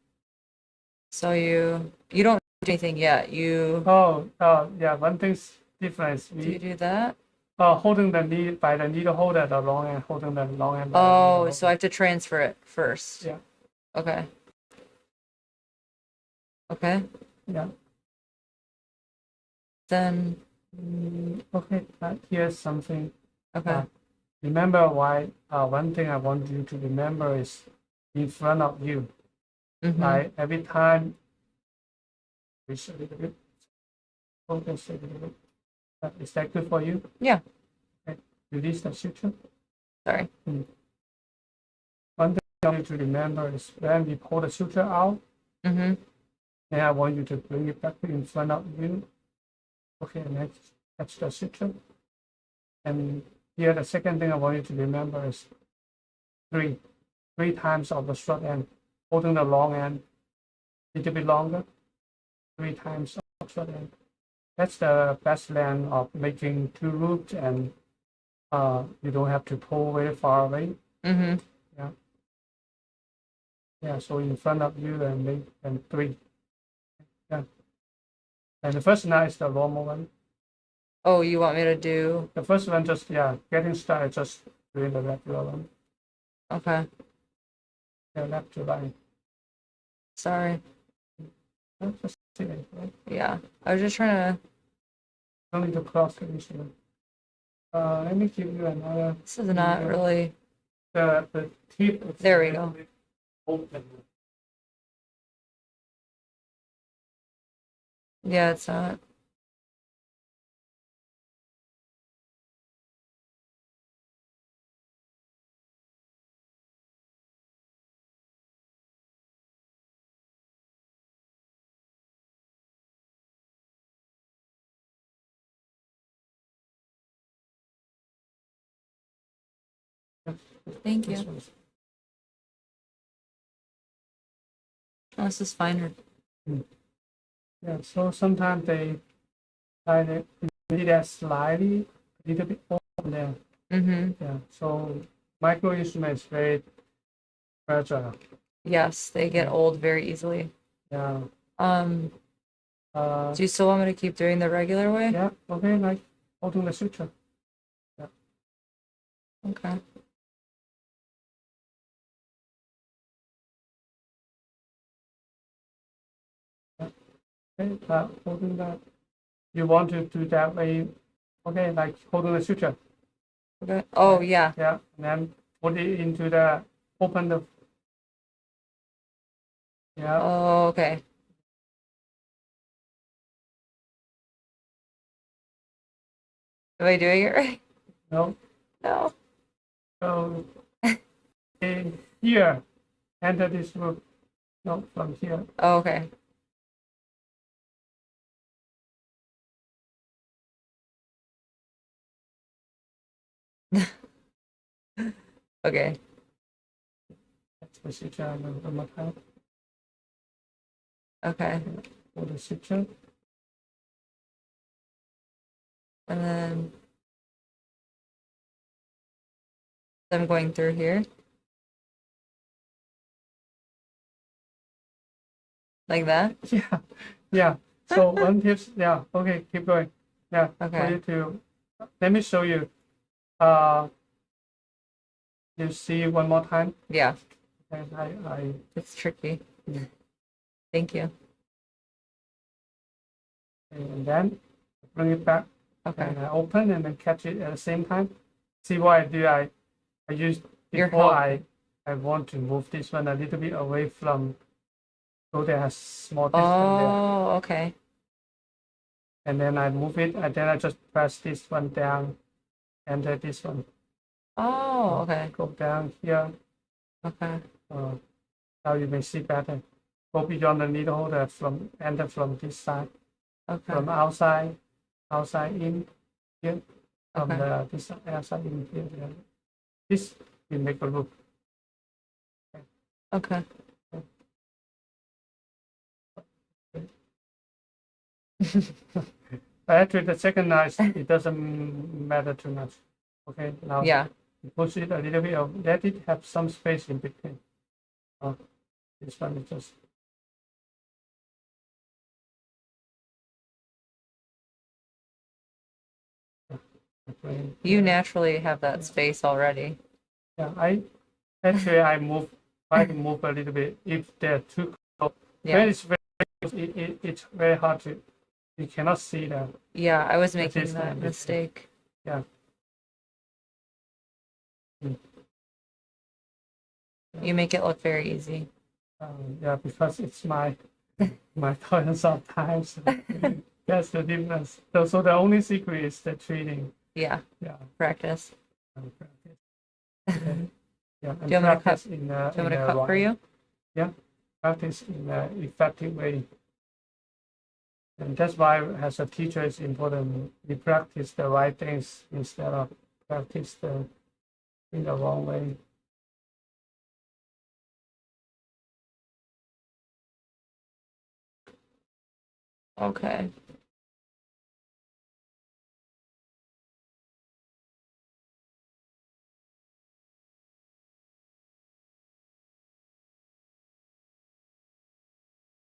don't do anything yet. Yeah, one thing's different is Do you we do that? holding the needle by the needle holder, the long end, holding the long end. By the Oh, needle so I have to transfer it first. Yeah. Okay. Okay. Yeah. Then, Okay, here's something. okay. Remember why one thing I want you to remember is in front of you. Mm-hmm. Like every time, push a little bit, focus a little bit. Is that good for you? Yeah. Okay. Release the suture. Sorry. One thing I want you to remember is when we pull the suture out, Mm-hmm. then I want you to bring it back in front of you. Okay, next, catch the suture. And here, the second thing I want you to remember is three times of the short end, holding the long end a little bit longer, 3 times of the short end. That's the best length of making two loops, and you don't have to pull very far away. Mm-hmm. Yeah, so in front of you and 3. Yeah. And the first one is the normal one. Oh, you want me to do? The first one just, getting started, just doing the regular one. Okay. Yeah, left to right. Sorry. Just sitting, right? Yeah. I was just trying to. Don't need to cross the instrument. Let me give you another. This is not really. The tip. There we go. Open. Yeah, it's not. Thank you. Oh, this is finer. Yeah, so sometimes they need that slightly a little bit open there. Mm-hmm. Yeah, so micro instrument is very fragile. Yes, they get old very easily. Yeah. Do you still want me to keep doing the regular way? Yeah, okay, like holding the suture. Okay. Okay, holding that. You want to do that way, okay, like holding the suture. Okay. Oh, yeah. Yeah, and then put it into the, open the, yeah, Oh, okay. Am I doing it right? no, No. so here, enter this loop. No, from here. Oh, okay. Okay. That's the suture one more time. Okay. For the suture. And then I'm going through here. Like that? Yeah, yeah. So one tips, yeah. Okay, keep going. Yeah. Okay. For you to, let me show you. You see one more time. Yeah. And It's tricky. Yeah. Thank you. and then bring it back. Okay. And I open and then catch it at the same time. See what I do? I use Your before help. I want to move this one a little bit away from, so there has small distance there. Oh, okay. And then I move it, and then I just press this one down, enter this one, Oh, okay. go down here. Okay. Now you may see better. Go beyond the needle holder from enter from this side, Okay. from outside in here, from Okay. this outside in here. This will make a loop. Okay. But actually, the second knife, it doesn't matter too much. Okay, now Yeah. push it a little bit. Let it have some space in between. This one is just. You naturally have that space already. Yeah, I try to move a little bit if they're too close. When Yeah. it's very close, it's very hard to. You cannot see them. Yeah, I was But making this that one is- mistake. Yeah. You make it look very easy. Yeah, because it's my tolerance of time. So that's the difference. So the only secret is the treating. Yeah. Yeah. Practice. And practice. Okay. Yeah. And Do you want me to cut? practice in Do you want me to cut for right- you? Practice in an effective way. And that's why, as a teacher, it's important we practice the right things instead of practice in the wrong way. Okay.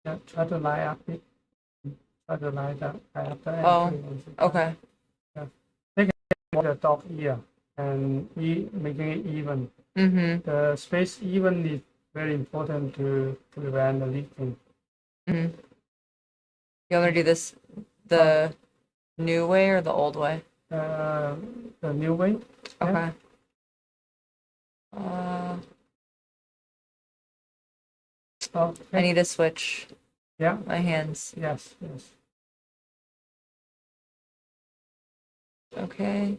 Yeah, try to line up it. Try to line up after Oh, entry. Okay. The dog ear and making it even. Mm-hmm. The space even is very important to prevent the leaking. Mm-hmm. You want me to do this the new way or the old way? The new way. Yeah. Okay. I Okay. need to switch Yeah. my hands. Yes. Okay.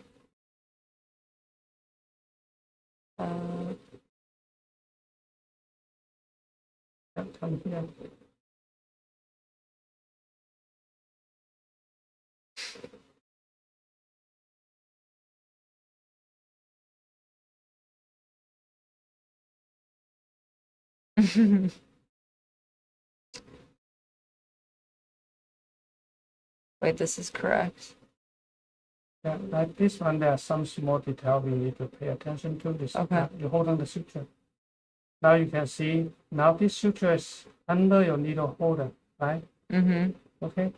Come here. Wait, this is correct. Yeah, like this one, there are some small detail we need to pay attention to. This Okay. you hold on the suture. Now you can see, now this suture is under your needle holder, right? Mm-hmm. Okay,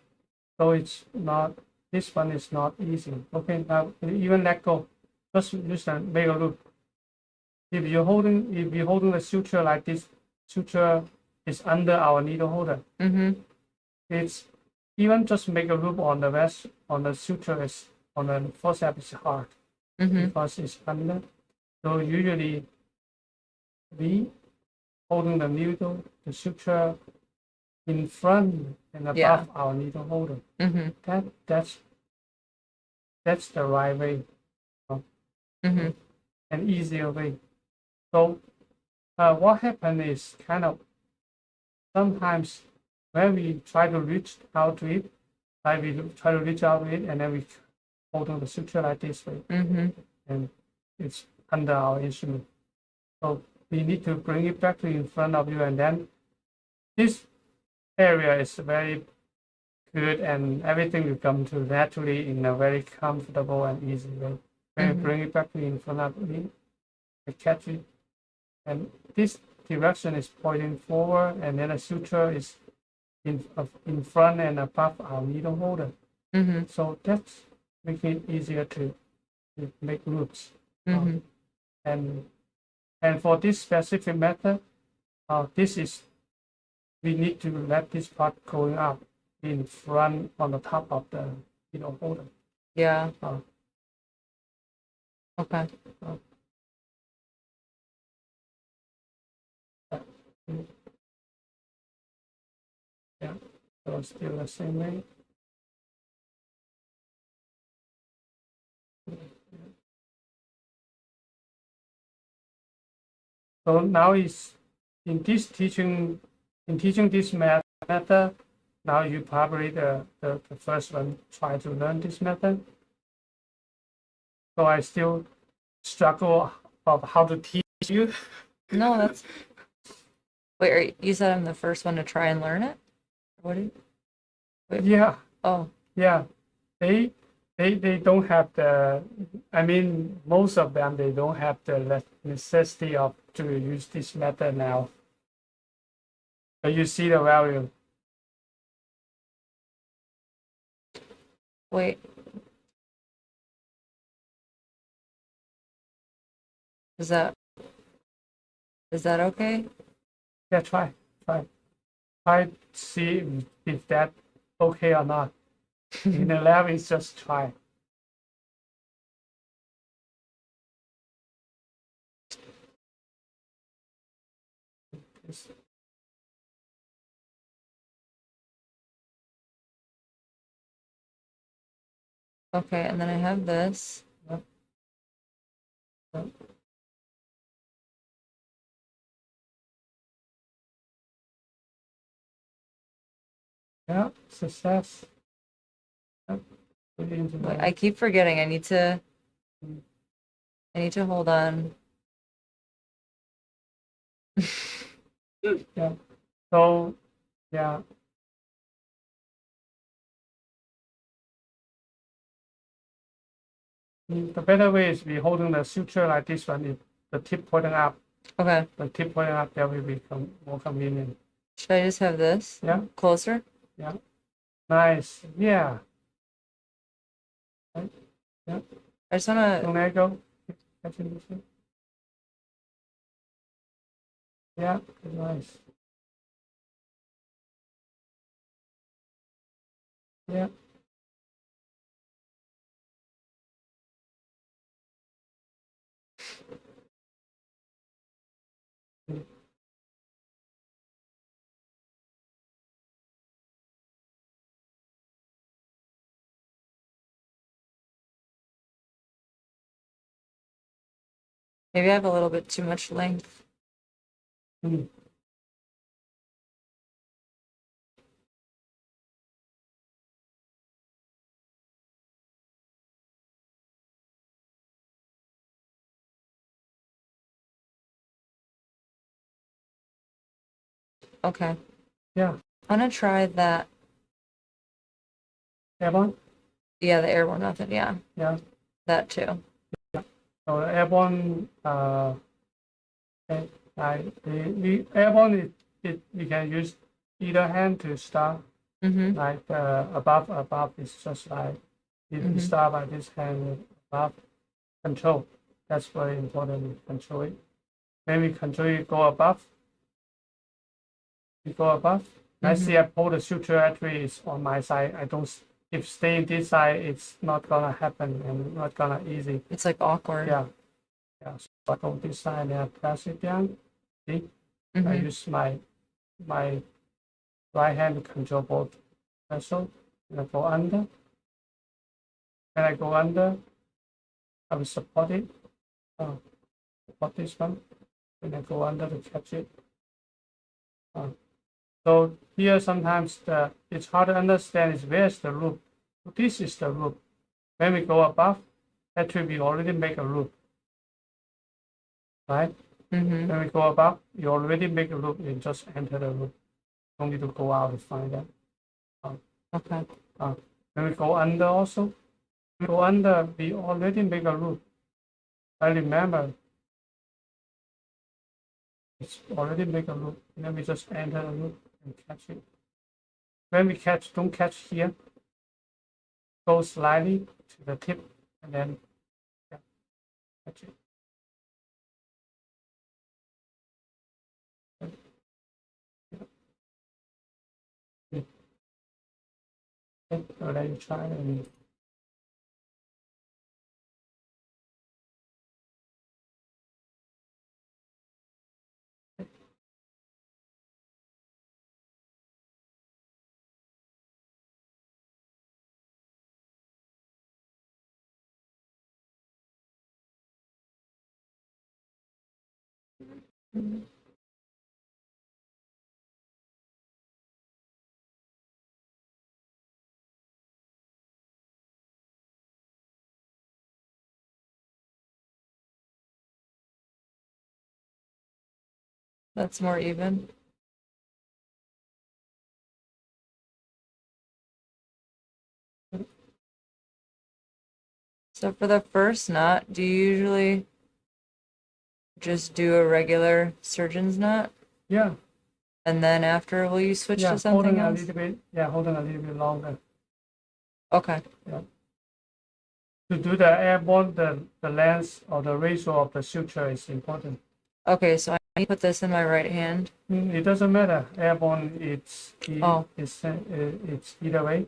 so it's not, this one is not easy. Okay, now even let go, just listen, make a loop. If you're holding the suture like this, suture is under our needle holder. Mm-hmm. It's even just make a loop on the rest, on the suture is, on the forceps is hard. Mm-hmm. Because it's under. So usually we holding the needle, the suture in front and above Yeah. our needle holder. Mm-hmm. That's the right way Mm-hmm. and easier way. So what happened is kind of sometimes when we try to reach out to it, like we try to reach out to it, and then we hold on the suture like this way, and it's under our instrument. So we need to bring it back to in front of you, and then this area is very good, and everything will come to naturally in a very comfortable and easy way. When you bring it back to in front of me, I catch it, and this direction is pointing forward, and then the suture is in front and above our needle holder. So that's making it easier to make loops. And for this specific method, this is we need to let this part going up in front on the top of the needle holder. Yeah. Okay. Yeah, so still the same way. So now is in teaching this method, now you probably the first one try to learn this method. So I still struggle of how to teach you. No, that's. Wait, you said I'm the first one to try and learn it? What do you? Wait. Yeah. Oh. Yeah. They don't have the. I mean, most of them they don't have the necessity of to use this method now. But you see the value. Wait. Is that okay? Yeah, try see if that okay or not. In the lab, it's just try. Okay, and then I have this. Yep. Yep. Yeah, success. Yep. Wait, I keep forgetting. I need to hold on. Yeah. So, yeah. The better way is we holding the suture like this one, if the tip pointing up. Okay. The tip pointing up, that will become more convenient. Should I just have this? Yeah. Closer? Yeah. Nice. Yeah. Right. Yeah. I just want Don't let go. Catching this one. Yeah. Nice. Yeah. maybe I have a little bit too much length. Mm. Okay. Yeah. I'm gonna try that. Airborne? Yeah, the airborne method. Yeah, Yeah. that too. So the airborne, the airborne, you can use either hand to start. Like above is just like if you start by this hand above control. That's very important. Control it. When we control it, go above. You go above. I see I pull the suture actually is on my side. I don't. If stay in this side, it's not gonna happen and not gonna easy. It's like awkward. Yeah. Yeah. So I go this side and I press it down. See? I use my right hand to control both vessel. And I go under. When I go under, I will support it. Support this one. and then go under to catch it. So here sometimes it's hard to understand is where's the loop. So this is the loop. When we go above, actually we already make a loop, right? Mm-hmm. When we go above, you already make a loop, you just enter the loop. Don't need to go out to find that. Okay. When we go under also, we go under, we already make a loop. I remember it's already make a loop, and then we just enter the loop and catch it. When we catch, don't catch here. Go slightly to the tip, and then catch it. Okay, so then you try and That's more even. So for the first knot, do you usually just do a regular surgeon's knot? yeah, And then after, will you switch yeah, to something holding a else? little bit, holding a little bit longer. Okay. To do the airborne, the length or the ratio of the suture is important. Okay, so I need to put this in my right hand. It doesn't matter. Airborne, it's Oh. it's either way.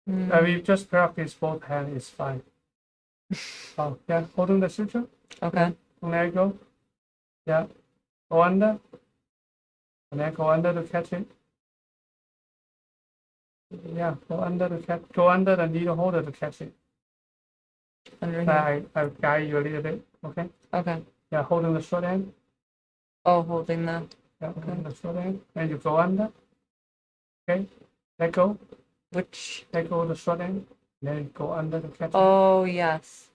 Mm, We just practice both hands. It's fine. Yeah, holding the suture. okay. And there you go. Yeah, go under, and then go under to catch it. Yeah, go under to catch. Go under the needle holder to catch it. Under here. I guide you a little bit. Okay. Okay. Yeah, holding the short end. Oh, holding the. Yeah, holding the short end, and you go under. Okay. Let go. Which? Let go of the short end. Then you go under to catch it. Oh, yes.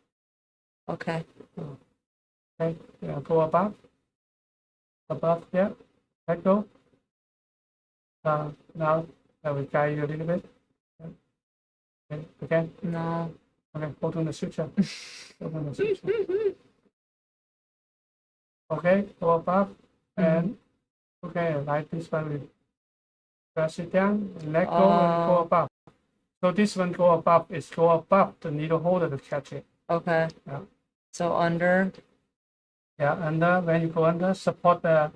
Okay. Okay. Yeah, go above. Above. Yeah. Let go. Now I will guide you a little bit. Okay. Again. No. Okay. Holding the suture. Holding the suture. Okay. Go above and okay, like this one. We press it down and let go and go above. So this one go above is go above the needle holder to catch it. Okay. Yeah. So under. Yeah, under when you go under, support the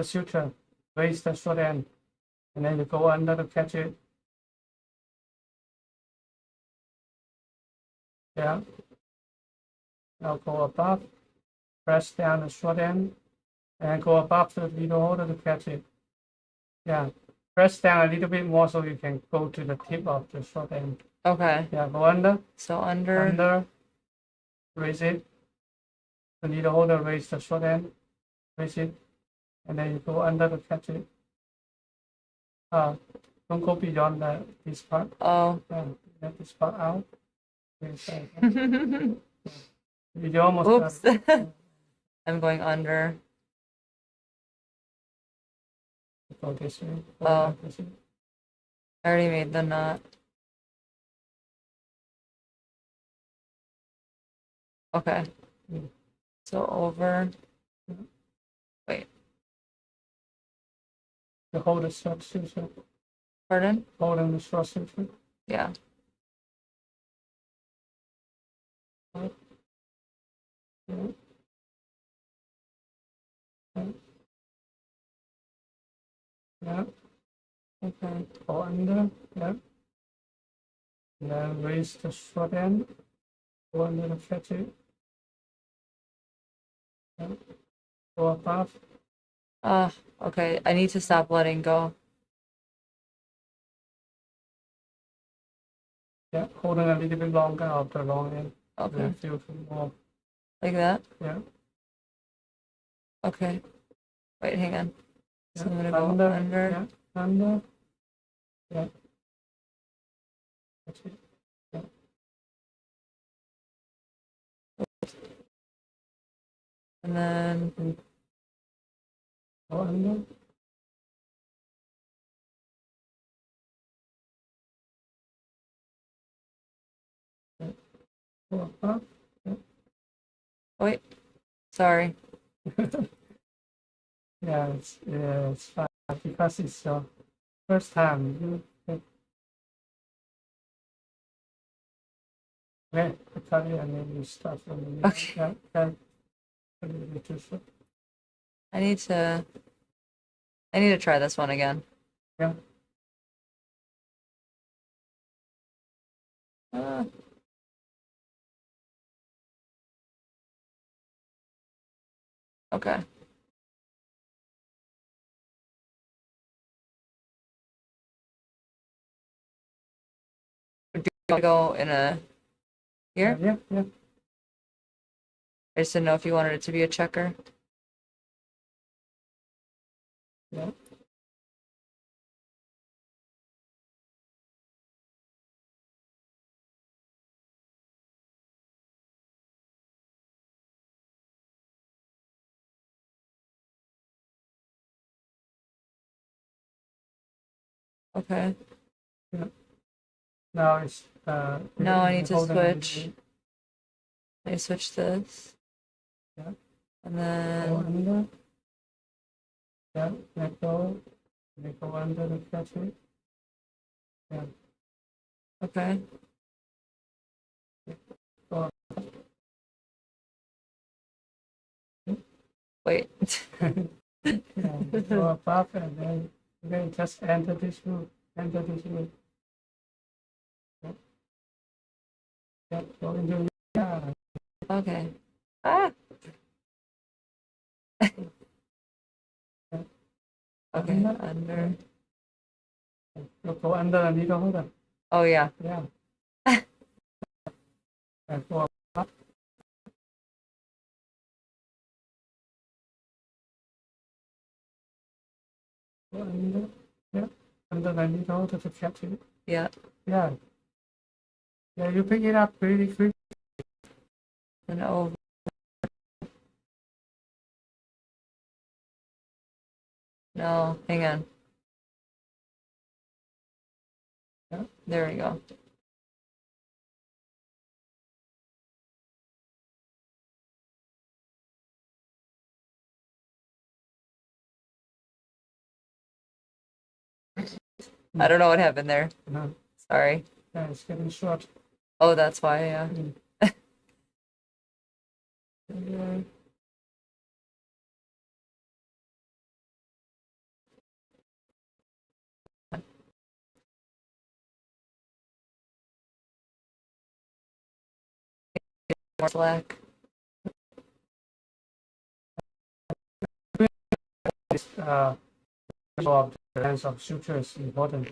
suture, raise the short end, and then you go under to catch it. Yeah. Now go above, press down the short end, and go above the needle holder to catch it. Yeah. Press down a little bit more so you can go to the tip of the short end. Okay. Yeah, go under. So under. Under. Raise it. The needle holder, raise the short end, raise it, and then you go under to catch it. Don't go beyond this part. Oh. Let this part out. You're almost Oops. done. I'm going under. Go this way. Go Oh. back this way. I already made the knot. Okay. Mm. So over. You hold the short suture. Pardon? Holding the short suture. Yeah. Yeah. Yeah. Okay. Go under. Yeah. And then raise the short end. Go under to catch it. Yeah. Go above. Okay. I need to stop letting go. Yeah, holding a little bit longer of the long end. Okay. Then feel more Like that? Yeah. Okay. Wait, hang on. So Yeah. I'm gonna go under. Yeah. Under. Yeah. That's it. Yeah. And then Go under. Yeah. Go up. wait. Sorry. Yeah, it's fine because it's your first time. Okay, I cut it and then you start from the middle. Okay. Yeah, okay. A little bit too short. I need to try this one again. Yeah. Uh, okay. Do you want to go in a here? Yeah, yeah. I just didn't know if you wanted it to be a checker. Yeah. Okay. Now it's Now I you need to hold it a little switch. bit. I switch this. Yeah. And Go then under. Yeah, let go. Let go under the catch it. Yeah. okay. Go Wait. yeah, go above and then just enter this room. Enter this room. Yeah. Yeah, go into yeah. Okay. Ah. Okay. Under. Go under the needle holder. Oh yeah. Yeah. And go up. Go under. Yeah. Under the needle holder to catch it. Yeah. Yeah. Yeah, you pick it up really quick. And over. No, hang on. Yeah. There we go. I don't know what happened there. No, Sorry. yeah, it's getting short. Oh, that's why, yeah. Yeah. More slack. This of the length of suture is important.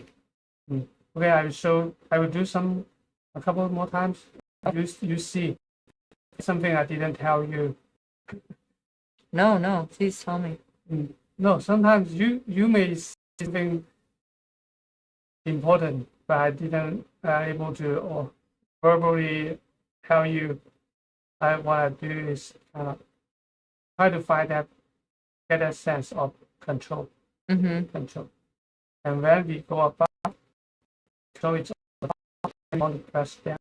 Okay, I will do a couple more times. You see something I didn't tell you. No, please tell me. No, sometimes you may see something important, but I didn't able to or verbally tell you. What I do is try to get a sense of control. Control. And when we go above, so it's on the press down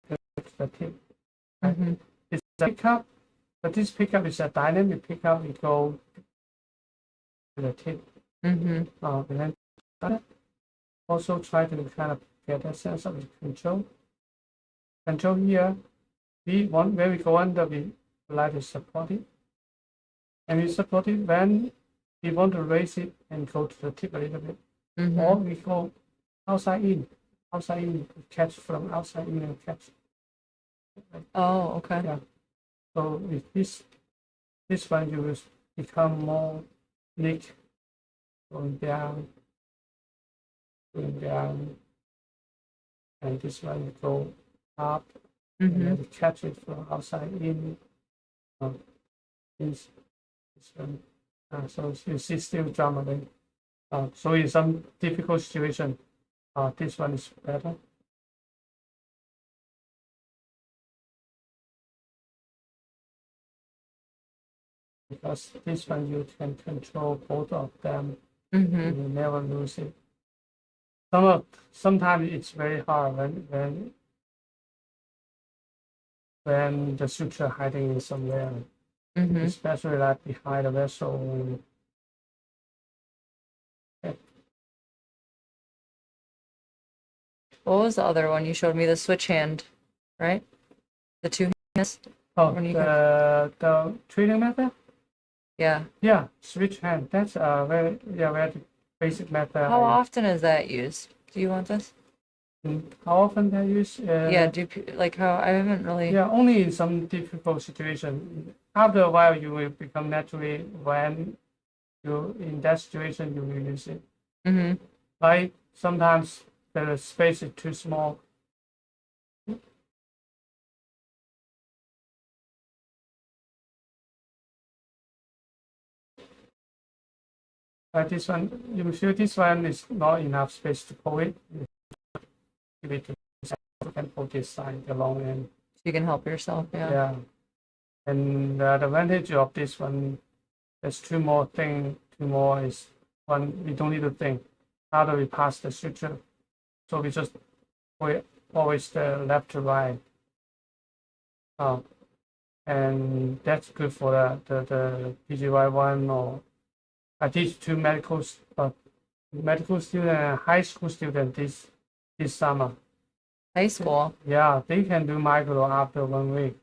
to the tip. Right? It's a pickup, but this pickup is a dynamic pickup. We go to the tip. And then also try to kind of get a sense of control. Control here. When we go under, we like to support it. And we support it when we want to raise it and go to the tip a little bit. Or we go outside in, catch from outside in and catch. Oh, okay. Yeah. So with this one you will become more neck going down, and this one you go up, and then we catch it from outside in, This one. So you see still drumming. So in some difficult situation, this one is better. Because this one you can control both of them. Mm-hmm. You will never lose it. Sometimes it's very hard when the suture hiding in somewhere, Mm-hmm. especially like behind the vessel. What was the other one? You showed me the switch hand, right? The two hands? Oh, When you the treating method? Yeah. Yeah, switch hand. That's a very basic method. How often is that used? Do you want this? How often they use? Yeah, like how I haven't really. Yeah, only in some difficult situation. After a while, you will become naturally when you in that situation you will use it. Mm-hmm. Like sometimes the space is too small. But this one, you feel this one is not enough space to pull it. Give it to you can pull this side, the long end. You can help yourself, yeah. Yeah. And the advantage of this one, there's two more is one, we don't need to think. How do we pass the suture? So we just always the left to right. And that's good for the PGY1 or I teach two medical student and high school student this summer. High school. Yeah, they can do micro after 1 week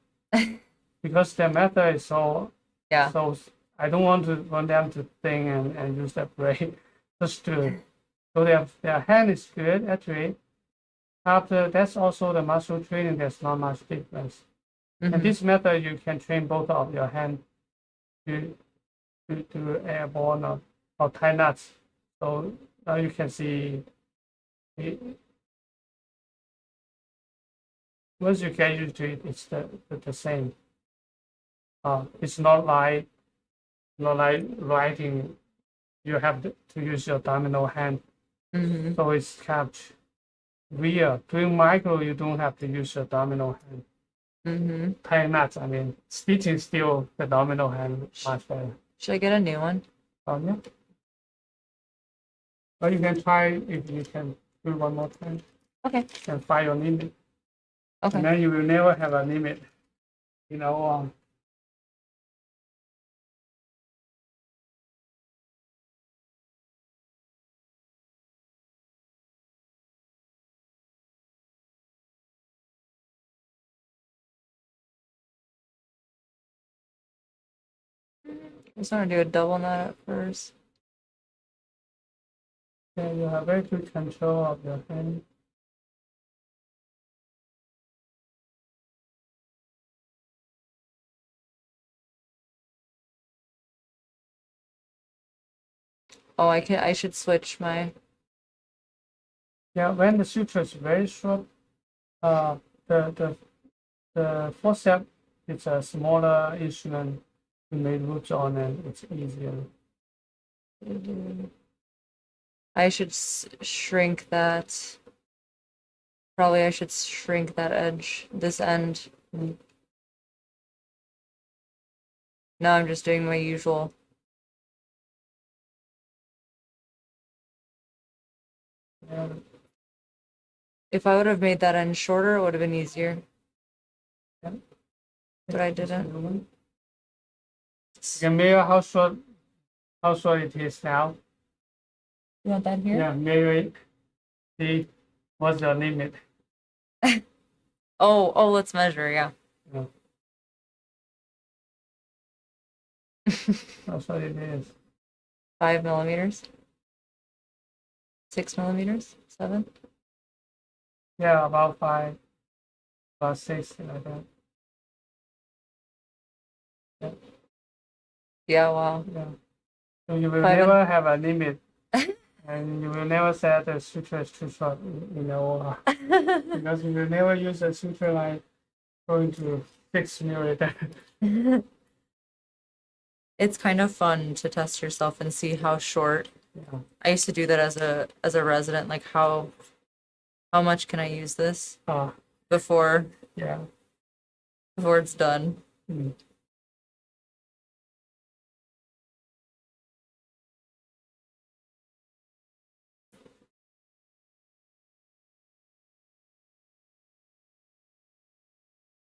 because their method is so. Yeah. So I don't want them to think and use their brain just to. So their hand is good actually. After that's also the muscle training. There's not much difference. Mm-hmm. And this method you can train both of your hand to airborne or tie knots. So now you can see. Once you get used to it, it's the same. It's not like writing. You have to use your dominant hand. Mm-hmm. So it's kept real. Doing micro, you don't have to use your dominant hand. Mm-hmm. Tying knots, I mean, stitching still the dominant hand much better. Should I get a new one? Yeah. Or you can try if you can do one more time. Okay. And find your limit. Okay. And then you will never have a limit. You know. I just want to do a double knot at first. Yeah, you have very good control of your hand. Oh, I should switch my. Yeah, when the suture is very short, the forceps is a smaller instrument to make loops on, and it's easier. I should shrink that. Probably I should shrink that edge, this end. No, I'm just doing my usual. Yeah. If I would have made that end shorter, it would have been easier. Yeah. But I didn't. You can measure how short it is now. You want that here? Yeah, measure it. See what's the limit. Oh, let's measure, yeah. Yeah. That's what it is. 5 millimeters? 6 millimeters? 7? Yeah, about 5, about 6, like that. Yeah, wow. Yeah. So you will 5 never have a limit, and you will never say the suture is too short, because you will never use a suture like going to 6 millimeter. it's kind of fun to test yourself and see how short. Yeah. I used to do that as a resident, like how much can I use this before Yeah. before it's done. Mm.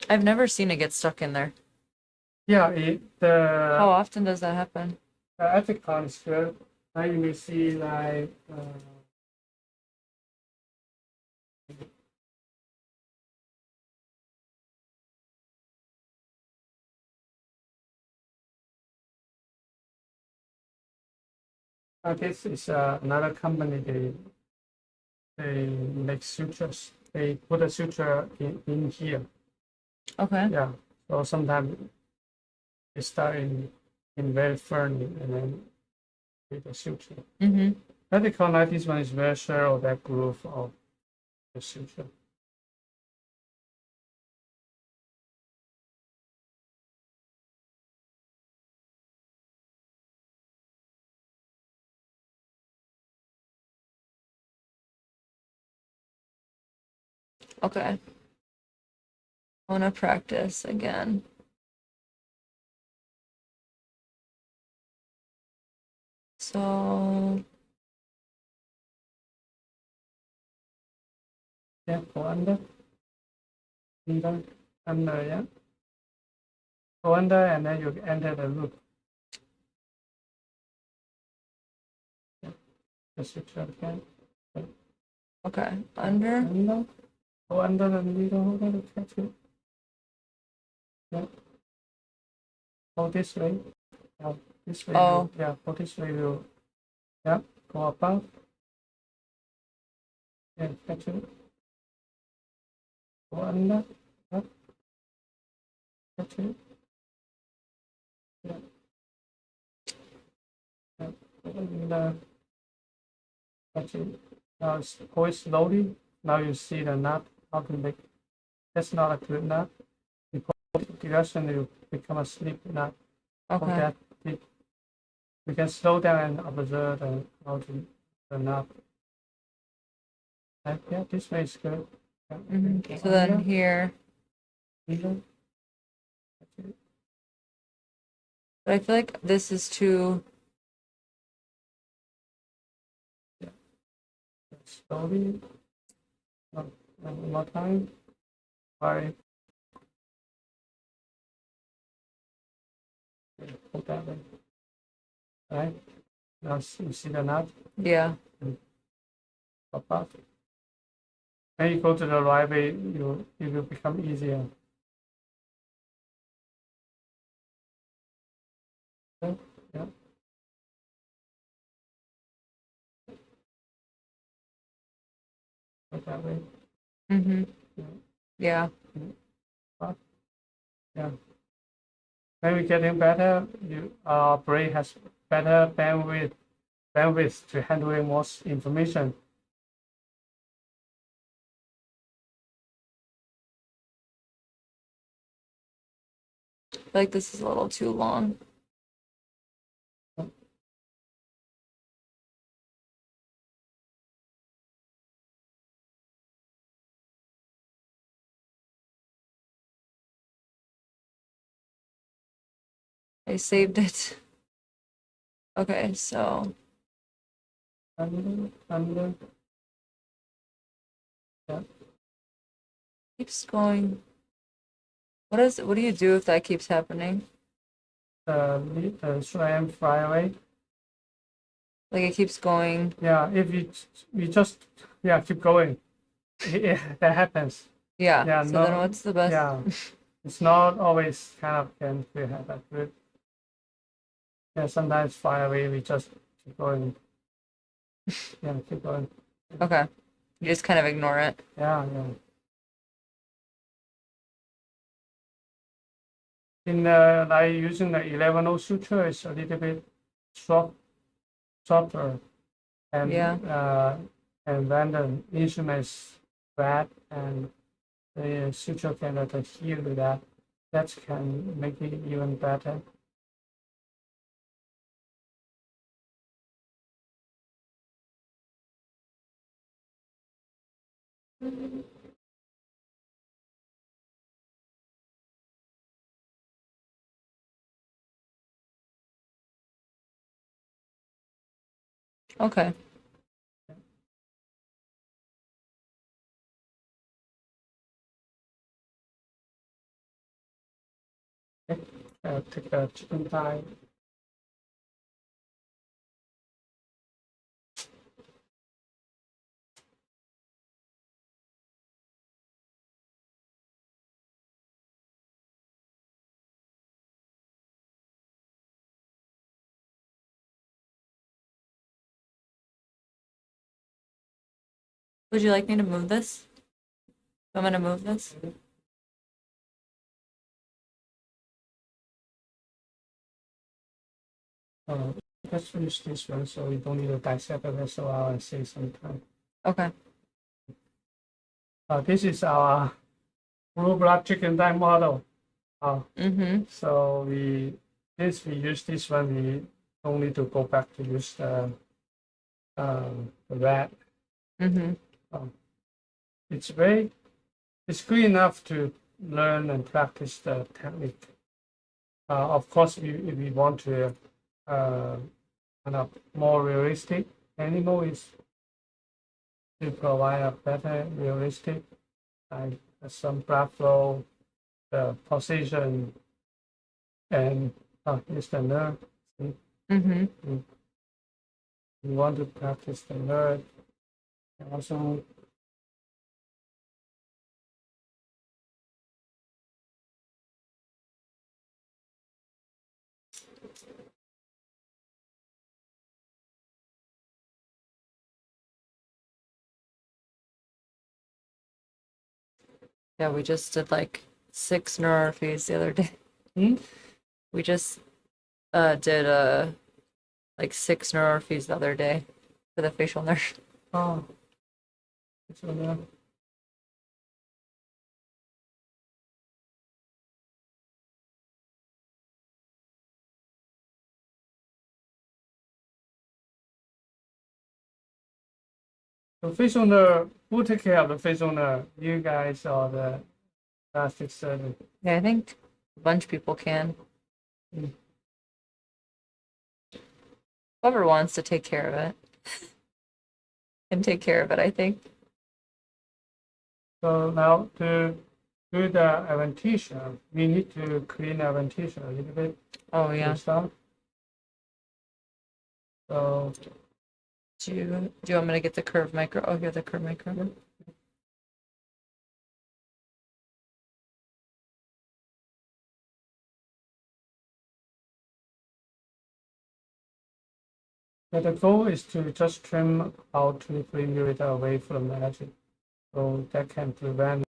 I've never seen it get stuck in there. Yeah, How often does that happen? at the concert, you will see like this is another company. They make sutures. They put a suture in here. Okay. Yeah. So sometimes they start in very firmly and then with the suture. Mm-hmm. At the corner, this one is very sure of that groove of the suture. Okay. I want to practice again. So, Yeah, go under, under, yeah. Go under, and then you enter the loop. Yeah. The suture again. okay, under. Under. Go under the needle holder to catch it. Yeah. Go this way. Yeah. This way. Oh. Yeah. Go this way. Yeah. Go above. Yeah. Catch it. Go under. Yeah. Catch it. Yeah. Yeah. Go under. Catch it. Now go it slowly. Now you see the knot. How to make. That's not a good knot. You pull it direction, you become a slip knot. Okay. That we can slow down and observe how to the knot. Yeah, this way is good. Yeah. Mm-hmm. So then here, Here. but I feel like this is too. Slowly. One more time. Sorry. Hold that way. Right. Now you see the knot Yeah. pop up. Then you go to the right way. It will become easier. Yeah. Go that way. Mm-hmm. Yeah. Yeah. Yeah. When we getting better, our brain has better bandwidth to handle more information. I feel like this is a little too long. I saved it. Okay, so Under. Yeah. keeps going. What do you do if that keeps happening? The strand fly away. Like it keeps going. Yeah, if we just keep going. Yeah, that happens. Yeah. Yeah, So no, then what's the best? Yeah, it's not always kind of can we have that good. Yeah, sometimes fly away. We just keep going. Yeah, keep going. Okay. You just kind of ignore it. Yeah. In like using the 11-0 suture is a little bit softer, and and when the instrument is flat and the suture can adhere to that, that can make it even better. Okay. Take a chicken thigh. Would you like me to move this? I'm gonna move this. Let's finish this one so we don't need to dissect the rest of our and save some time. Okay. This is our blue blood chicken thigh model. Mm-hmm. So since we use this one, we don't need to go back to use the red. Mm-hmm. It's good enough to learn and practice the technique. Of course, if we want to kind of more realistic animal is to provide a better realistic, like some blood flow, the position, and is the nerve. Mm-hmm. We want to practice the nerve. And also, Yeah, we just did like 6 neurographies the other day. We just did like 6 neurographies the other day for the facial nerve. it's on there. The facial nerve, who take care of the facial nerve? You guys or the plastic surgeon? Yeah, I think a bunch of people can. Whoever wants to take care of it can take care of it, I think. So now to do the adventitia, we need to clean adventitia a little bit. Oh, yeah. Stuff. So Do you want me to get the curve micro? Oh, here, the curve micro. the goal is to just trim out 23 millimeter away from the edge. So that can prevent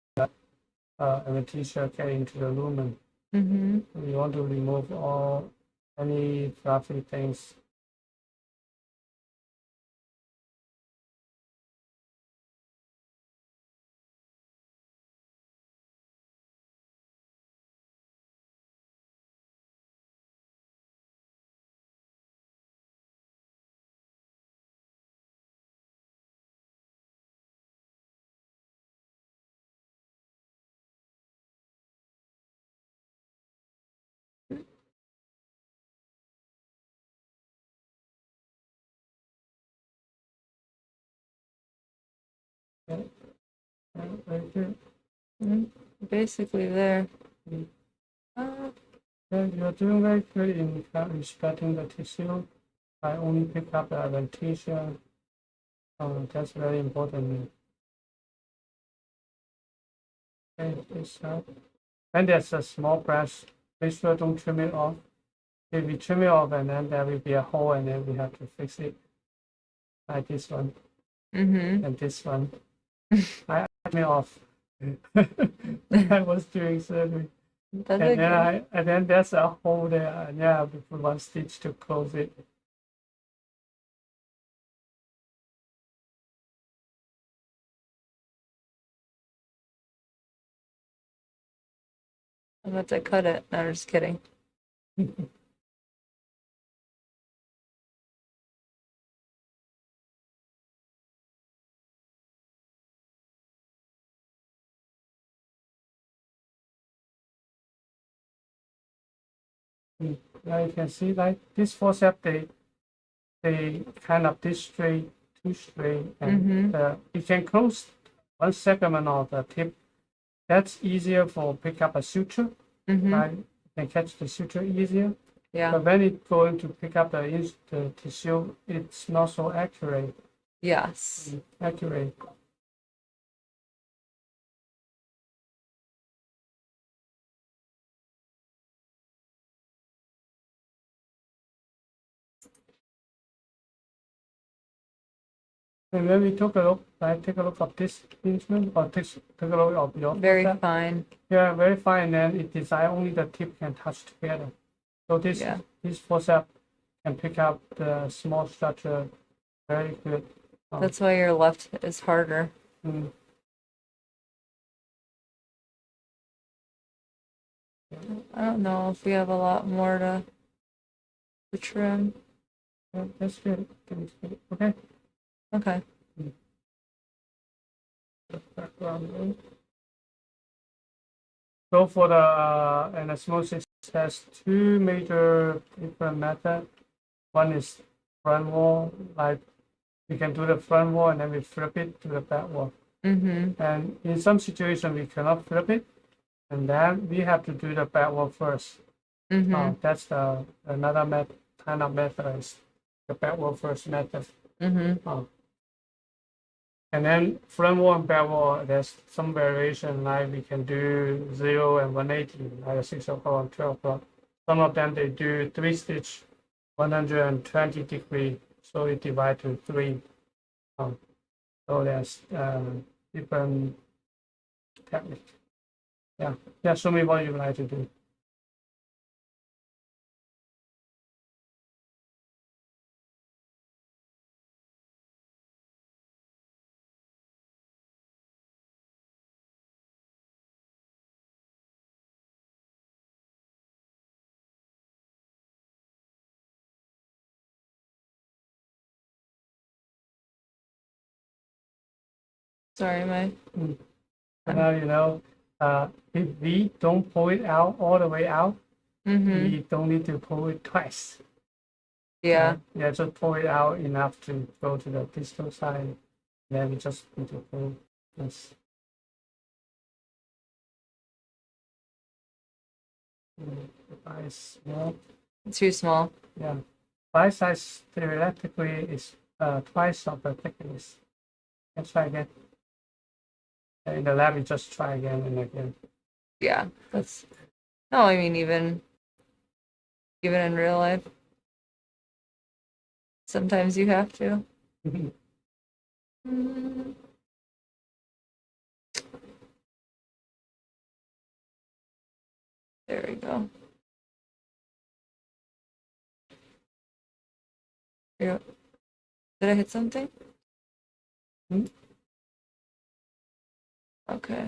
adventitia getting into the lumen. Mm-hmm. We want to remove any fluffy things. Right there. Basically there. You're doing very good in respecting the tissue. I only pick up the adventitia. That's very important. Okay, this up. And there's a small brush. Make sure don't trim it off. If we trim it off, and then there will be a hole, and then we have to fix it. Like this one Mm-hmm. and this one. I trim it off. I was doing surgery. That's And okay. then there's a hole there, and I have to put one stitch to close it. I'm about to cut it. No, I'm just kidding. Now you can see like this forceps, they kind of this straight, too straight, and you can close one segment of the tip. That's easier for pick up a suture. Right? You can catch the suture easier. Yeah. But when it's going to pick up the tissue, it's not so accurate. Yes. Accurate. And when we took a look, right, take a look of this instrument, or take a look of your Very forceps. fine. Yeah, very fine. And it designed only the tip can touch together. So this forceps can pick up the small structure very good. That's why your left is harder. Mm. I don't know if we have a lot more to trim. Yeah, that's good. Okay. Okay. Background. So for the anesmosis, there's two major different methods. One is front wall, like we can do the front wall and then we flip it to the back wall. And in some situations we cannot flip it, and then we have to do the back wall first. That's another kind of method is the back wall first method. And then front wall and back wall, there's some variation, like we can do 0 and 180, like 6 o'clock and 12 o'clock. Some of them, they do 3-stitch, 120 degree, so it divide to 3. So there's different technique. Yeah, show me what you like to do. Sorry, my. Now, if we don't pull it out all the way out, we don't need to pull it twice. Yeah. Yeah, just pull it out enough to go to the distal side. Then we just need to pull this. Size small. Too small. Yeah. By size theoretically is twice of the thickness. Let's try again. In the lab, you just try again and again. Yeah. That's. No, I mean even in real life. Sometimes you have to. There we go. Here. Did I hit something? Okay.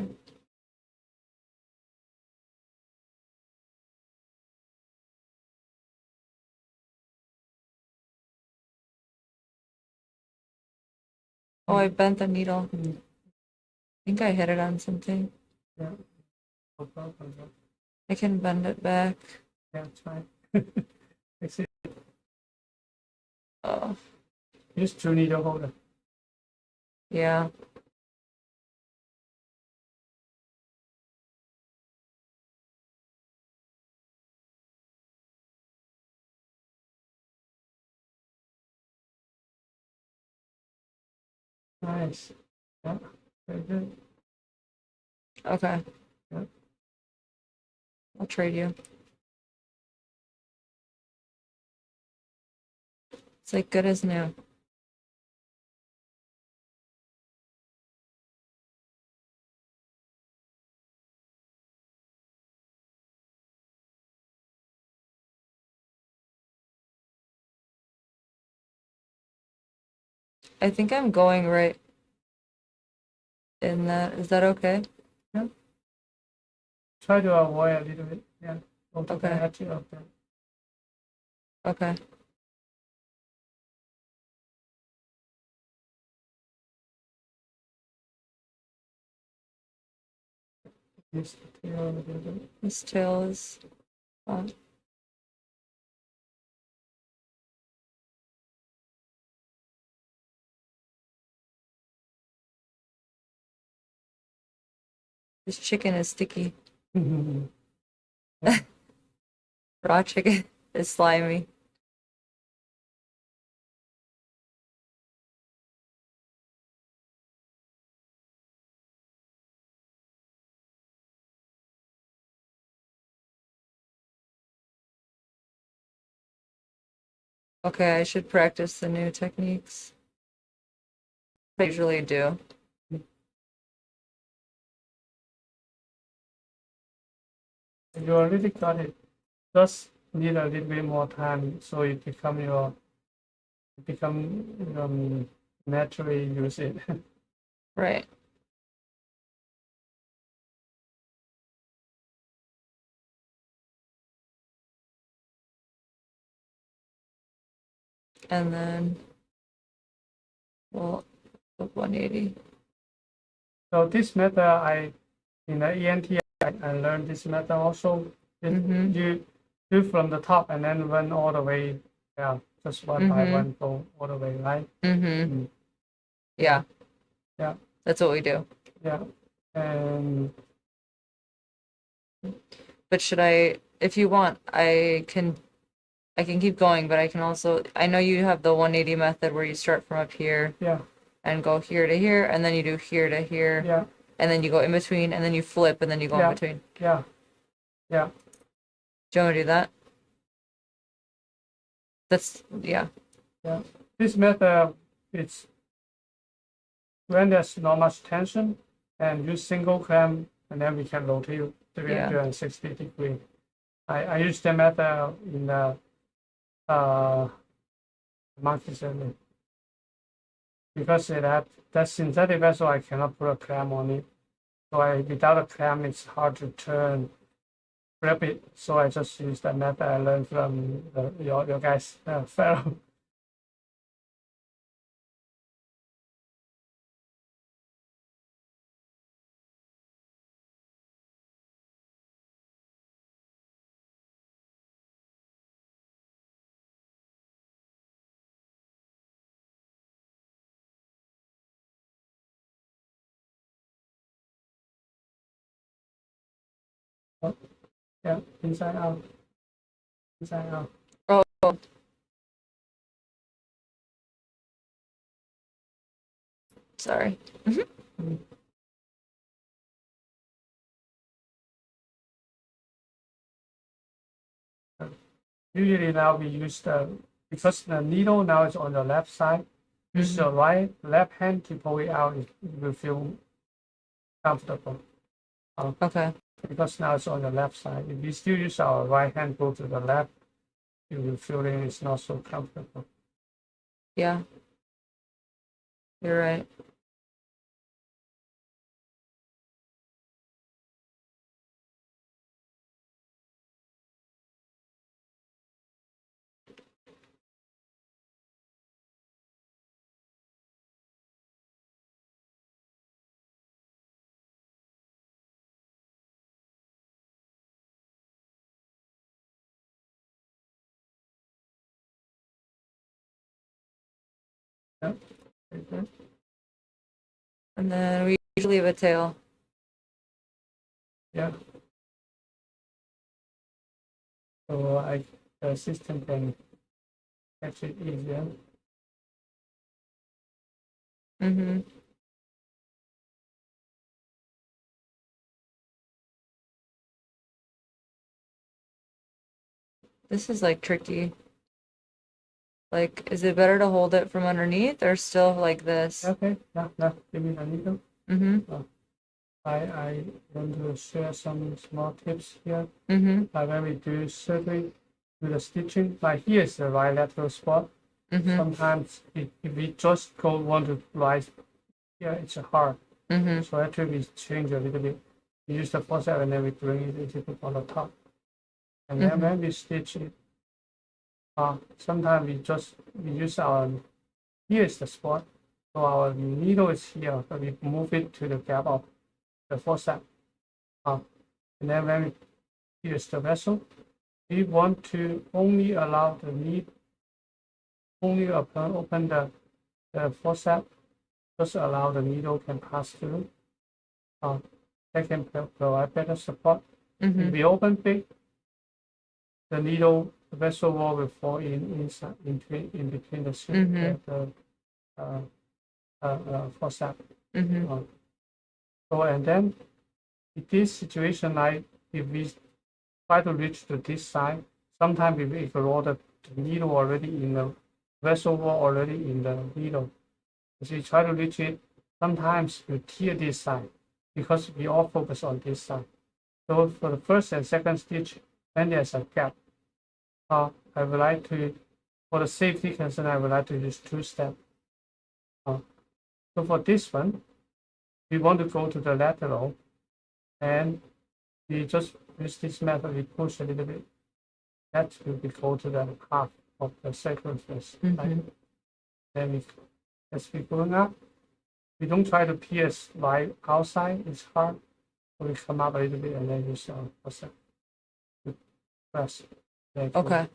Oh, I bent the needle. I think I hit it on something. Yeah. I can bend it back. Yeah, try. Fix it. Oh, Use 2 needle holder. yeah. Nice. Yeah, very good. Okay. Yep. I'll trade you. It's like good as new. I think I'm going right in that. Is that okay? Try to avoid a little bit. Yeah. Go to the Okay. edge of that. Okay. This tail a little bit. This tail is fun. This chicken is sticky. Mhm. Raw chicken is slimy. Okay, I should practice the new techniques. I usually do. You already got it. Just need a little bit more time so it become naturally use it. Right. And then we'll put 180. So this method, in the ENT, I learned this method also. Mhm. You do from the top and then run all the way, yeah, just one by Mhm. one, go all the way, right? Mm-hmm. Yeah. Yeah. That's what we do. Yeah. And But should I, if you want, I can keep going, but I can also, I know you have the 180 method where you start from up here yeah, and go here to here, and then you do here to here, yeah, and then you go in between, and then you flip, and then you go Yeah. in between. yeah, yeah. Do you want to do that? That's, yeah. This method, it's when there's not much tension and use single clamp, and then we can rotate 360 degrees. I use the method in the monkey surgery because that synthetic vessel I cannot put a clamp on it. So without a clamp it's hard to flip it. So I just use the method I learned from your guys fellow. Yeah, inside out, inside out. Oh, sorry. Usually now we use because the needle now is on the left side, use your left hand to pull it out, it will feel comfortable. Okay. Because now it's on the left side. If we still use our right hand, go to the left, you will feel it's not so comfortable. Yeah. You're right. Yeah. Okay. And then we usually have a tail. Yeah. So the assistant can catch it easier. Mm-hmm. This is like tricky. Like, is it better to hold it from underneath or still like this? Okay. Yeah. Yeah. Give me the needle. Mm-hmm. I want to share some small tips here. Mm-hmm. When we do surgery, do the stitching, like here is the right lateral spot. Mm-hmm. Sometimes if we just want to rise here, it's hard. Mm-hmm. So actually we change a little bit. We use the forceps and then we bring it a little bit on the top. And then when we stitch it, sometimes we use here is the spot. So our needle is here, so we move it to the gap of the forceps. And then when we use the vessel, we want to only allow the needle, only open the forceps, just allow the needle can pass through. that can provide better support. If Mm-hmm. we open big, the needle, the vessel wall will fall inside, in between the forceps. Mm-hmm. So, and then in this situation, like if we try to reach to this side, sometimes we will ignore the needle already in the vessel wall, already in the needle. As we try to reach it, sometimes we tear this side because we all focus on this side. So for the first and second stitch, when there's a gap, I would like to, for the safety concern, I would like to use 2 steps. So for this one, we want to go to the lateral, and we just use this method, we push a little bit. That will be go to the half of the circumference. Right? Then we, as we going up, we don't try to pierce right outside, it's hard. So we come up a little bit and then use our forceps to press. Okay.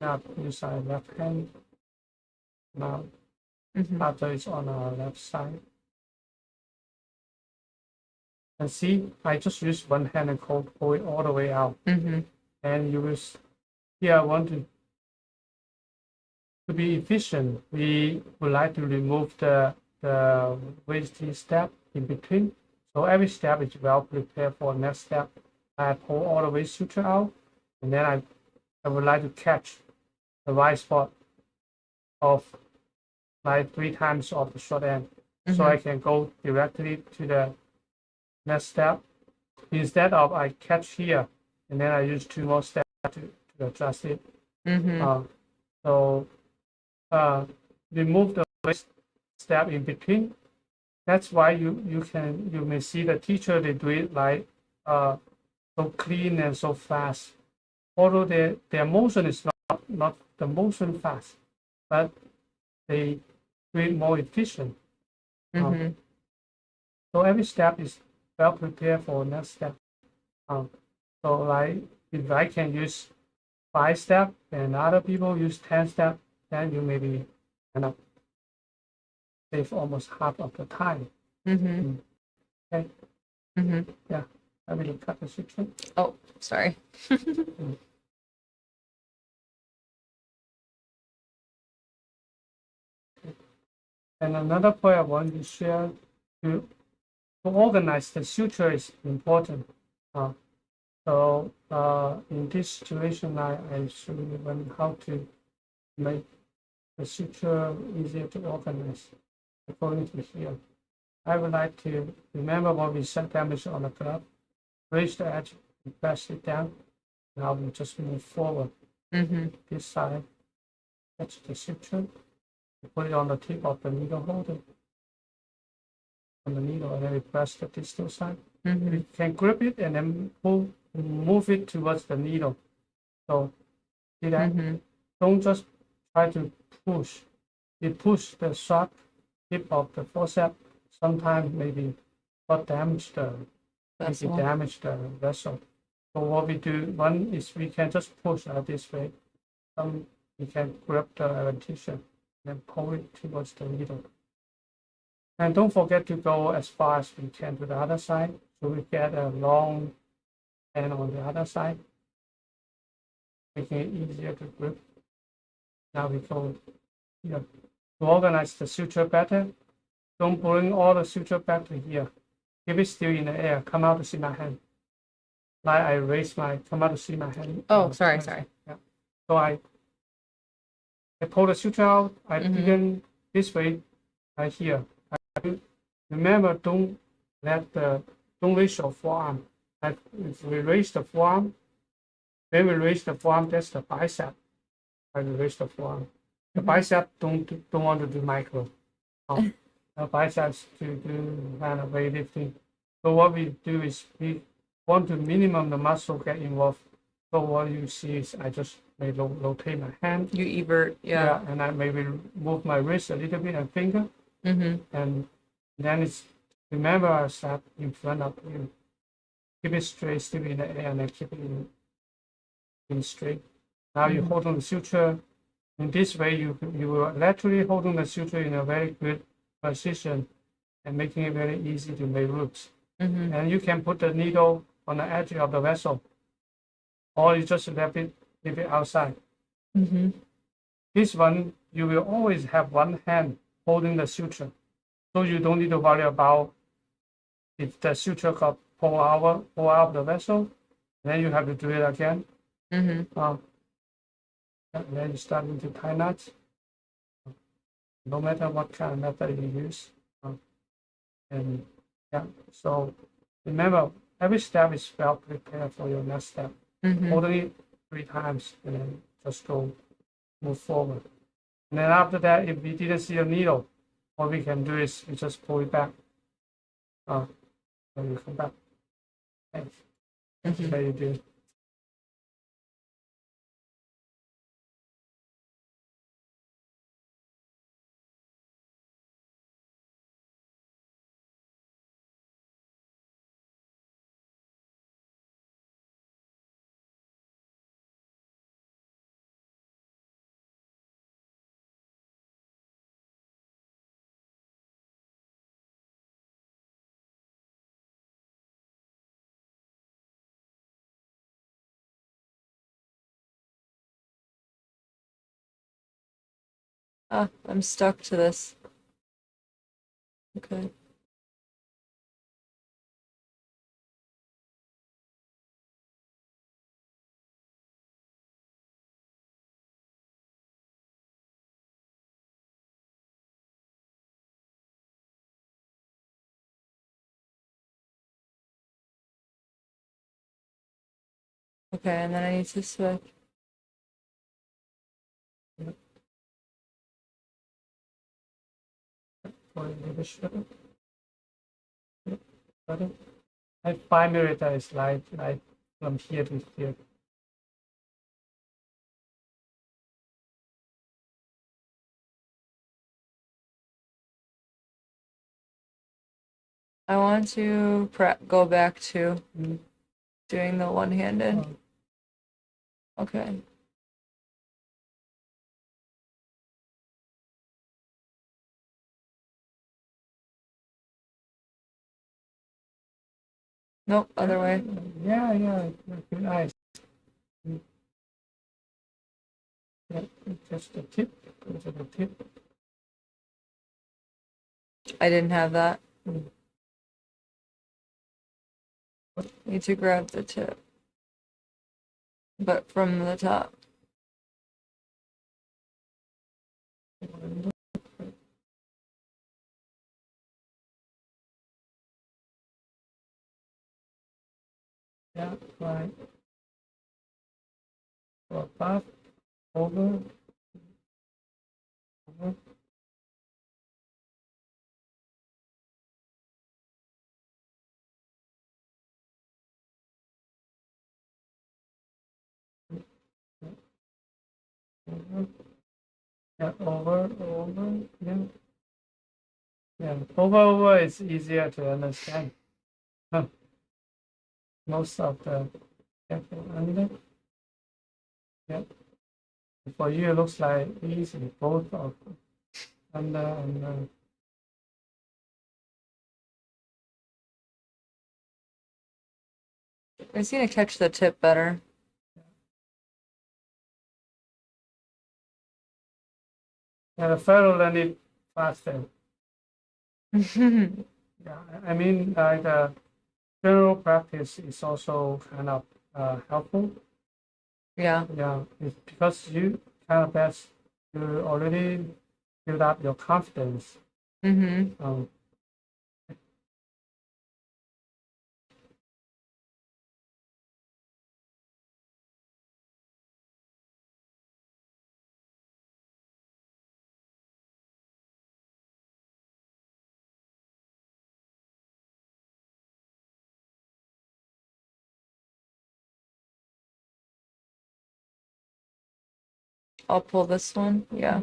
Now use our left hand. Now Mm-hmm. after it's on our left side. And see, I just use one hand and pull it all the way out. Mm-hmm. And you will, here I want to be efficient. We would like to remove the wasting step in between. So every step is well prepared for next step. I pull all the way suture out, and then I would like to catch the right spot of like 3 times of the short end. So I can go directly to the next step. Instead of I catch here, and then I use 2 more steps to adjust it. Mm-hmm. So remove the waste step in between. That's why you may see the teacher, they do it like so clean and so fast. Although their motion is not the motion fast, but they do it more efficient. Mm-hmm. So every step is well prepared for next step. So like if I can use 5 steps and other people use 10 steps, then you maybe kind of save almost half of the time. Mm-hmm. Okay. Mm-hmm. Yeah, I will cut the section. Oh, sorry. And another point I want to share, to organize the suture is important. So in this situation, I should learn how to make the suture easier to organize according to here. I would like to remember what we set damage on the glove, raise the edge, and press it down. Now we just move forward. Mm-hmm. This side, catch the suture, put it on the tip of the needle holder, on the needle, and then we press the distal side. Mm-hmm. We can grip it and then move it towards the needle. So see that? Mm-hmm. Don't just try to push. You push the sharp tip of the forceps. Sometimes maybe damage the vessel. So what we do, one is we can just push out this way. We can grab the adventitia and pull it towards the needle. And don't forget to go as far as we can to the other side, so we get a long end on the other side, making it easier to grip. Now we go here. To organize the suture better, don't bring all the suture back to here. Keep it still in the air. Come out to see my hand. Like I raise come out to see my hand. Oh, sorry. Yeah. So I pull the suture out. I didn't this way, right here. Remember, don't raise your forearm. If we raise the forearm, when we raise the forearm, that's the bicep. I will raise the forearm. The bicep don't want to do micro. The biceps to do kind of weightlifting. So what we do is we want to minimum the muscle get involved. So what you see is I just may rotate my hand. You evert, yeah. And I maybe move my wrist a little bit and finger. And then it's remember I step in front of you. Keep it straight, still in the air, and then keep it in straight. Now you hold on the suture. In this way, you will laterally hold on the suture in a very good precision and making it very easy to make loops. Mm-hmm. And you can put the needle on the edge of the vessel, or you just leave it outside. Mm-hmm. This one, you will always have one hand holding the suture, so you don't need to worry about if the suture got pulled out of the vessel, then you have to do it again. Mm-hmm. And then you start to tie knots, no matter what kind of method you use. And yeah, so remember, every step is well prepared for your next step. Mm-hmm. Hold it 3 times and then just go move forward. And then after that, if we didn't see a needle, what we can do is we just pull it back. Then you come back. Thanks. That's Mhm. how you do. Ah, I'm stuck to this. Okay. Okay, and then I need to switch. For the shutter. Shutter. And 5 millimeters, like from here to here. I want to go back to Mm. doing the one-handed. Um, Okay. Nope, other way. Yeah, good eyes. Yeah, just the tip, go to the tip. I didn't have that. Mm. Need to grab the tip. But from the top. Yeah, right. So above, over, over. Over. Yeah, over, yeah. Yeah, over is easier to understand. Huh. Most of the under. Yeah. For you, it looks like easy, both of under and I just need to catch the tip better. the fellow learn it faster. Yeah. Yeah, I mean, like general practice is also kind of helpful. Yeah, it's because you kind of best you already build up your confidence. Mm-hmm. I'll pull this one. Yeah.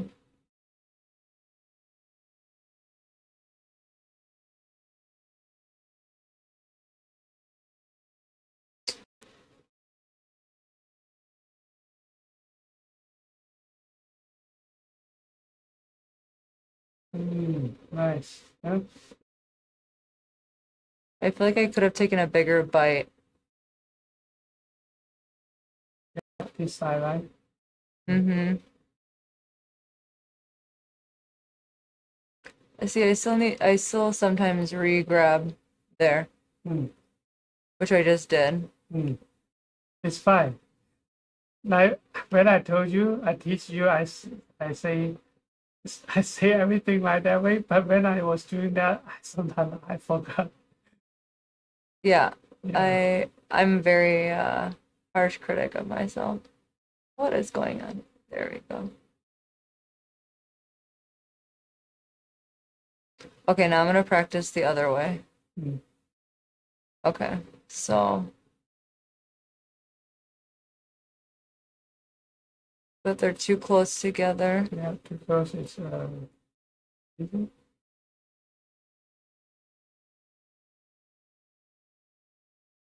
Nice. Yeah. I feel like I could have taken a bigger bite. This side, right? Mm-hmm. I see, I still sometimes re-grab there, Mm. which I just did. Mm. It's fine. Like when I told you, I teach you, I say I say everything like that way, but when I was doing that, sometimes I forgot. Yeah, Yeah. I'm very harsh critic of myself. What is going on? There we go. Okay, now I'm gonna practice the other way. Mm. Okay, so but they're too close together. Yeah, because it's easy.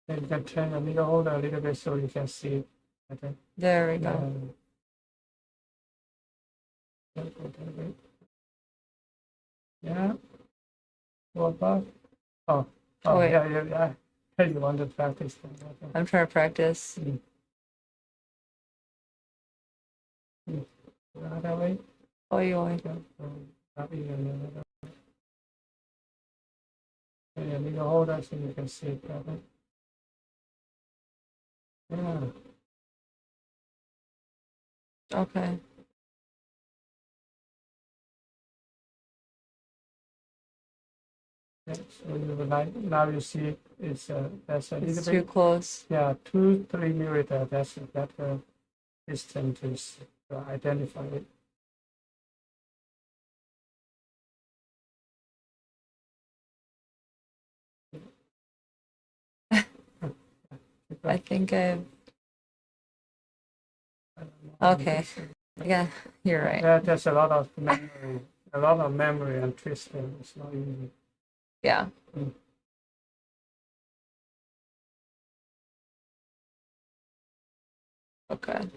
And you can turn the needle holder a little bit so you can see it better. There we Yeah. go. Yeah. Go above. Oh, Oh, wait. yeah. Hey, you want to practice that? Okay. I'm trying to practice. That way. Oh, you only. Yeah. Not even the needle holder so you can see it better. Yeah. Okay. Yeah, so you would like now you see it's that's a It's little too bit close. 2-3 millimeter. That's a better distance to identify it. I think okay. Yeah, you're right. Yeah, there's a lot of memory and twisting. It's not easy. Yeah. Mm. Okay.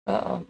Uh-oh.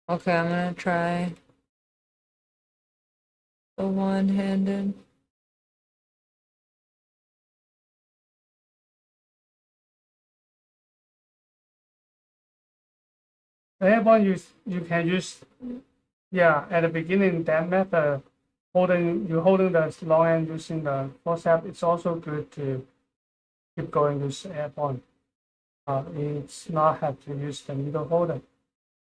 Okay, I'm gonna try the one-handed. Airborne you can use at the beginning that method holding the long end using the forceps. It's also good to keep going with airborne. It's not have to use the needle holder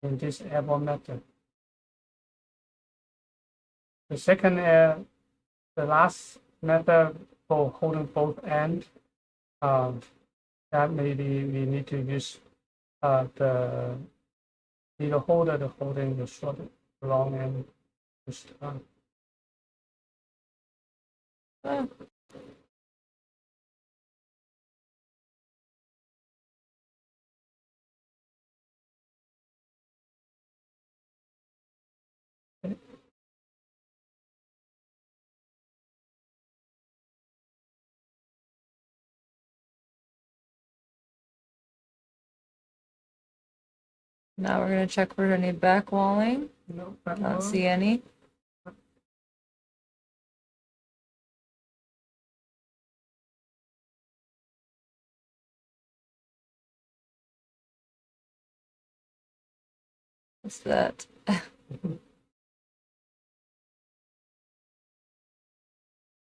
in this airborne method. The second the last method for holding both ends, that maybe we need to use the needle holder to holding the short, long end. Just, Oh, now we're gonna check for any back walling. no, Not see any. What's that?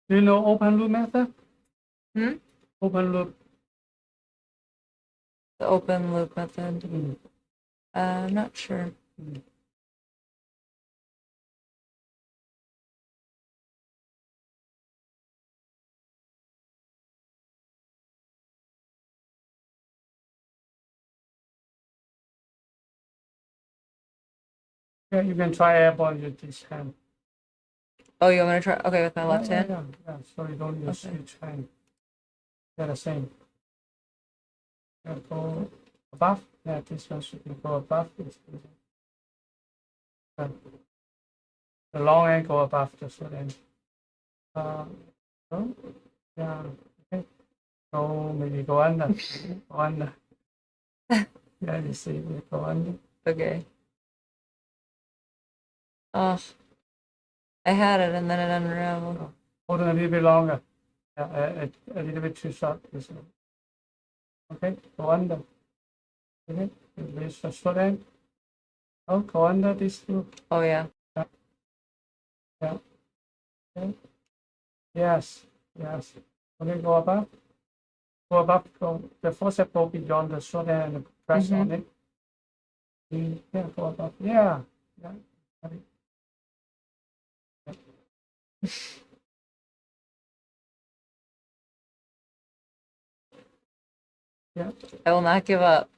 Do you know open loop method? Hmm? Open loop. The open loop method. Mm. I'm not sure. Yeah, you can try airball with this hand. Oh, you want me to try? Okay, with my left hand? Yeah. So you don't use Okay. each hand. They're the same. Yeah, go above. Yeah, this one should be go above. The long end go above the short end. So, yeah, okay. So maybe go under. Go under. Yeah, you see, we go under. Okay. Oh, I had it and then it unraveled. Hold on a little bit longer. A little bit too short. This one. Okay, go under. Okay, release the short end. Oh, go under this loop. Oh, yeah. Okay. Yes. Okay, go above. Go above. Go. The forceps go beyond the short end and press on it. Yeah, go above. Yeah. Yeah. I will not give up.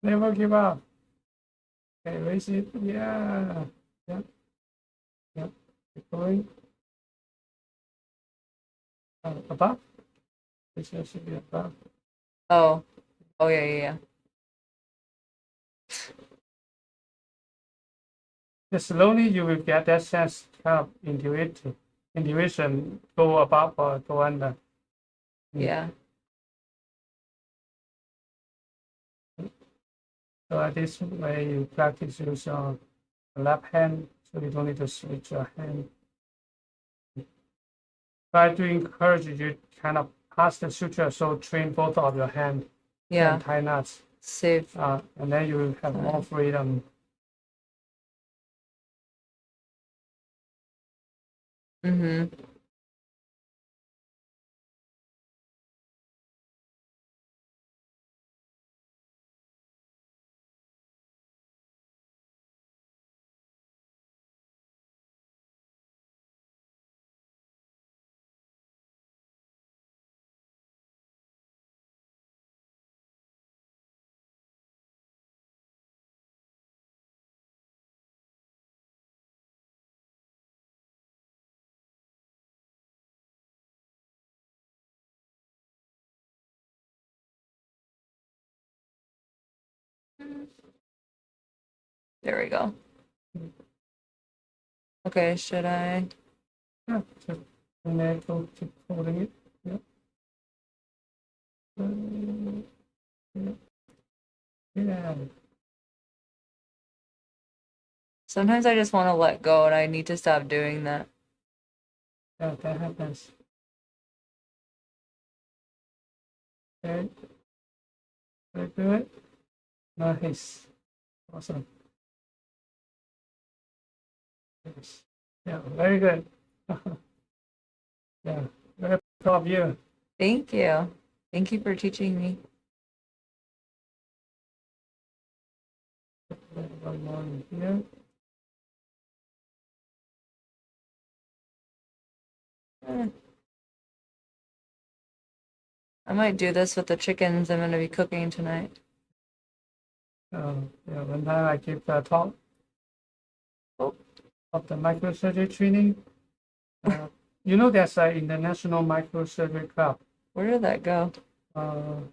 Never give up. Okay, raise it. Yeah. Keep going. Above. This should be above. Oh, yeah. Just slowly you will get that sense, kind of intuition, go above or go under. Yeah. So this way you practice use your left hand, so you don't need to switch your hand. Try to encourage you to kind of pass the suture, so train both of your hand Yeah. and tie knots. Save. And then you will have more freedom. Mm-hmm. There we go. Okay, should I? Yeah, just and then go keep holding it. Yeah. Sometimes I just want to let go and I need to stop doing that. Yeah, that happens. Okay. Very good. Nice. Awesome. Yes. Yeah, very good. Yeah, very proud of you. Thank you. Thank you for teaching me. One more in here. I might do this with the chickens I'm going to be cooking tonight. Yeah, one time I give a talk of the microsurgery training. You know, there's an international microsurgery club. Where did that go? Oh.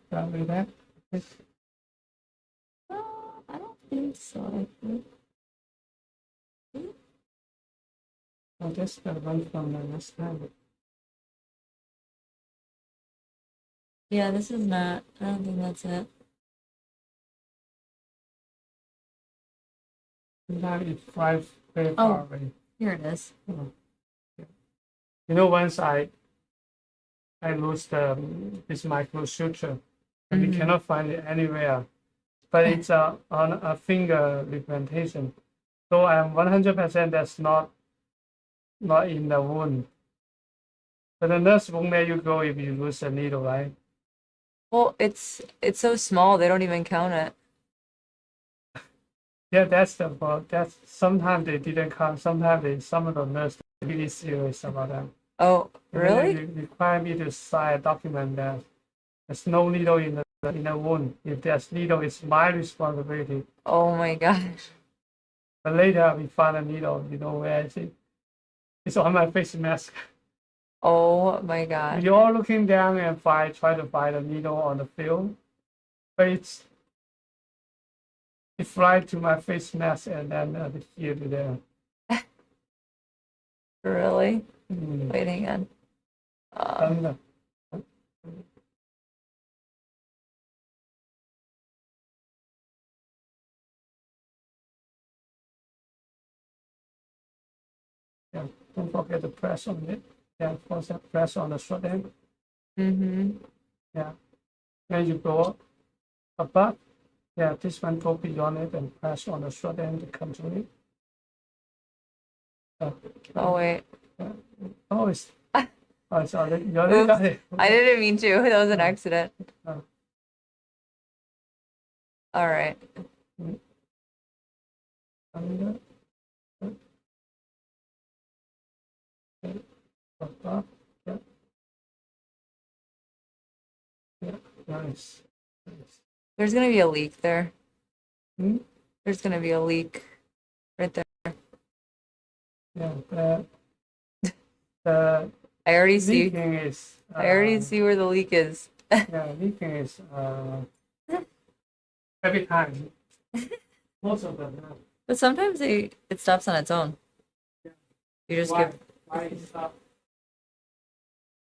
Probably that. I don't think so. Oh, that's the one from the last time. Yeah, this is not. I don't think that's it. Now it's very far away. Here it is. You know, once I lose this microsuture, and we cannot find it anywhere. But it's on a finger replantation. So I'm 100% that's not in the wound. But the nurse won't let you go if you lose a needle, right? Well, it's so small they don't even count it. Yeah, that's the part. That's sometimes they didn't come. Sometimes some of the nurses are really serious about them. Oh, And then really? they require me to sign a document that there's no needle in the wound. If there's needle, it's my responsibility. Oh my gosh. But later we found a needle. You know where is it? It's on my face mask. Oh my gosh. You're all looking down and try to find a needle on the field, but it's right to my face mask and then here to there. Really? Mm. Wait, hang on. And, yeah, don't forget to press on it. Yeah, force that press on the short end. Mm-hmm. Yeah. Then you go above. Yeah, this one go beyond it and press on the short end to come to it. Oh wait. Oh, it's already, you already got it. I didn't mean to. That was an accident. Oh. All right. Under. Above. Yeah. Yeah, nice. Nice. There's gonna be a leak there. Hmm? There's gonna be a leak right there. Yeah, the I already see. leaking is. I already see where the leak is. Yeah, leaking is every time. Most of them. But sometimes it stops on its own. Yeah. You just Why? give Why it stop?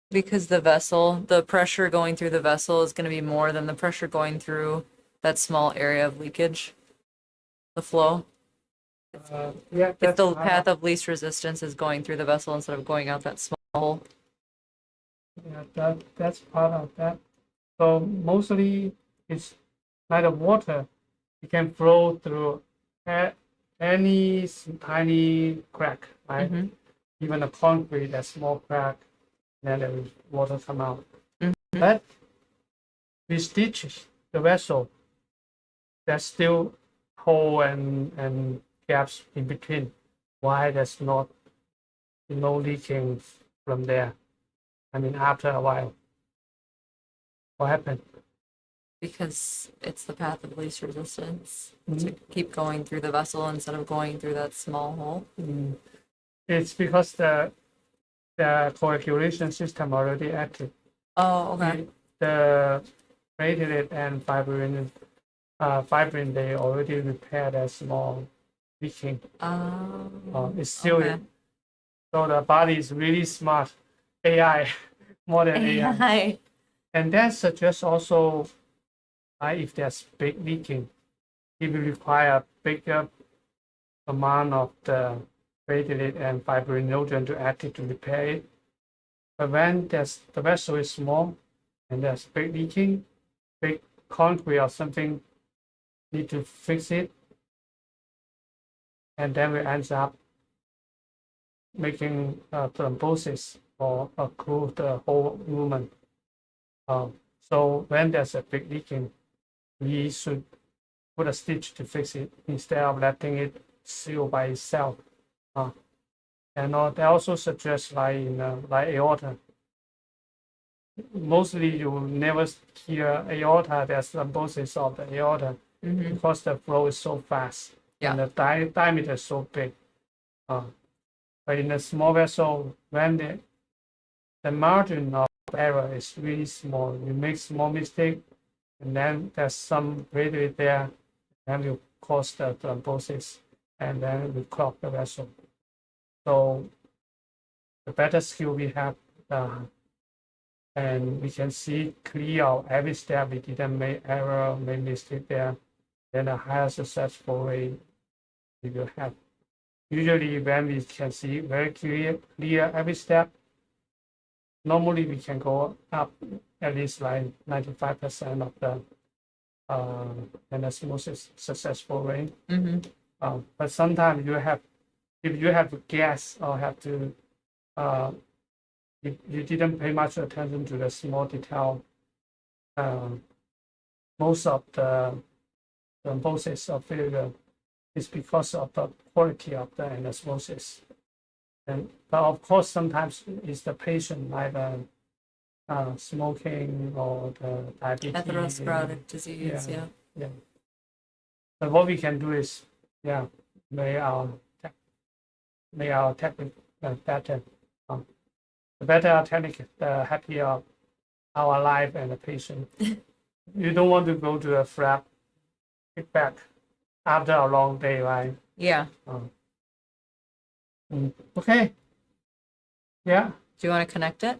because the pressure going through the vessel is going to be more than the pressure going through that small area of leakage. The flow. Yeah, If that's the how- path of least resistance is going through the vessel instead of going out that small hole. Yeah, that's part of that. So mostly it's like the water. It can flow through any tiny crack, right? Mhm. Even a concrete, a small crack, then there is water come out. Mhm. But we stitch the vessel. There's still hole and gaps in between. Why there's not no leaking from there? I mean, after a while, what happened? Because it's the path of least resistance Mhm. to keep going through the vessel instead of going through that small hole. It's because the coagulation system already active. Oh, okay. The platelet and fibrin they already repaired a small leaking. It's still okay. so the body is really smart, AI more than AI. AI. And that suggests also if there's big leaking, it will require a bigger amount of the platelet and fibrinogen to active to repair it. But when the vessel is small and there's big leaking, big concrete or something need to fix it, and then we end up making thrombosis or occlude the whole movement. So when there's a big leaking, we should put a stitch to fix it instead of letting it seal by itself. And they also suggest like in like aorta. Mostly you will never hear aorta, there's thrombosis of the aorta Mhm. because the flow is so fast and the diameter is so big. But in a small vessel, when the margin of error is really small, you make small mistake, and then there's some platelet there, then you cause the thrombosis, and then we clog the vessel. So the better skill we have, and we can see clear every step we didn't make error, make mistake there, then a higher successful rate we will have. Usually when we can see very clear every step, normally we can go up at least like 95% of the anastomosis successful rate. Mhm. But sometimes if you have to guess or have to, you didn't pay much attention to the small detail. Most of the thrombosis of failure is because of the quality of the anesthesis. But of course, sometimes it's the patient, either smoking or the diabetes. Atherosclerotic disease, Yeah. But what we can do is, make our technique better. The better our technique, the happier our life and the patient. You don't want to go to a flat kickback after a long day, right? Yeah. Okay. Yeah. Do you want to connect it?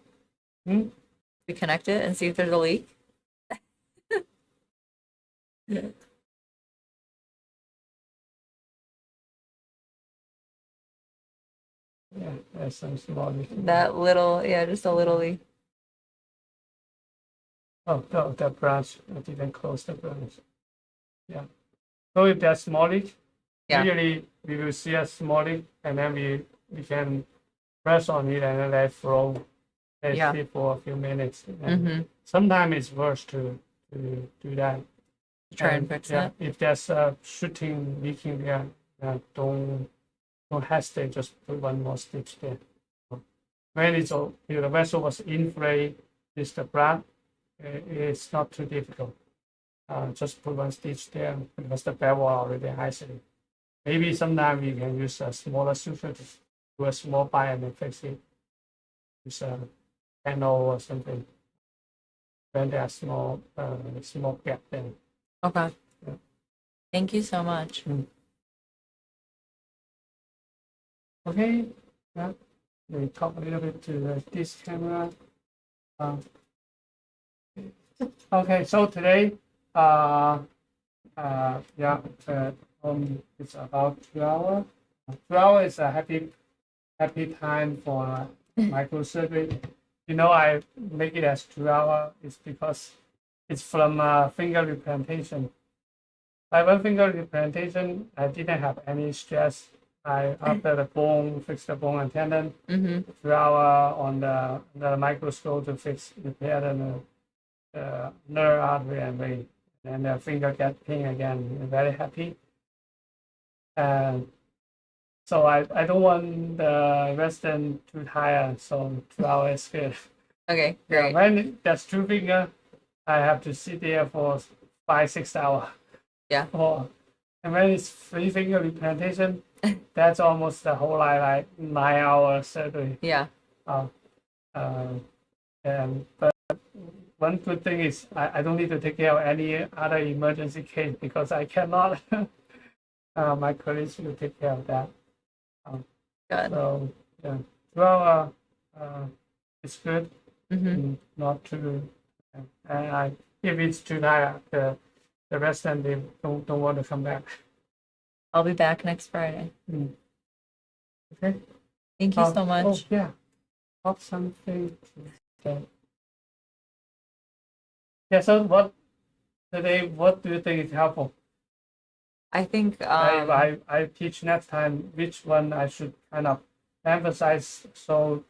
Hmm? We connect it and see if there's a leak? Yeah. Yeah, there's some small leak. That little, just a little leak. Oh, no, the branch. I didn't close the branch. Yeah. So if there's small leak, usually we will see a small leak, and then we can press on it and then let it flow. Let it sit for a few minutes. Sometimes it's worse to do that. Try and fix it. If there's shooting, leaking there, don't hesitate. Just put one more stitch there. When if the vessel was inflated, it's the blood. It's not too difficult. Just put one stitch there because the valve already isolated. Maybe sometime we can use a smaller suture to do a small bite and then fix it. Use a panel or something. When there are small gap there. Okay. Yeah. Thank you so much. Okay. Yeah. We talk a little bit to this camera. Okay. So today, it's about 2 hours. 2 hours is a happy time for microsurgery. I make it as 2 hours. It's because it's from finger replantation. By one finger replantation, I didn't have any stress. After the bone, fix the bone and tendon. 2 hours on the microscope to repair the nerve, artery, and vein. And the finger get pain again. I'm very happy. So I don't want the resident too tired. So 2 hours is good. Okay, great. When there's 2 fingers, I have to sit there for 5-6 hours. Yeah. And when it's 3 finger replantation, that's almost the whole life, like 9 hours surgery. Yeah. But one good thing is I don't need to take care of any other emergency case because I cannot. My colleagues will take care of that. Good. So 2 hours is good. Not too. And if it's too tired, the resident they don't want to come back. I'll be back next Friday. Okay. Thank you so much. Oh yeah. Talk something. Yeah. So what do you think is helpful? I think I teach next time which one I should kind of emphasize so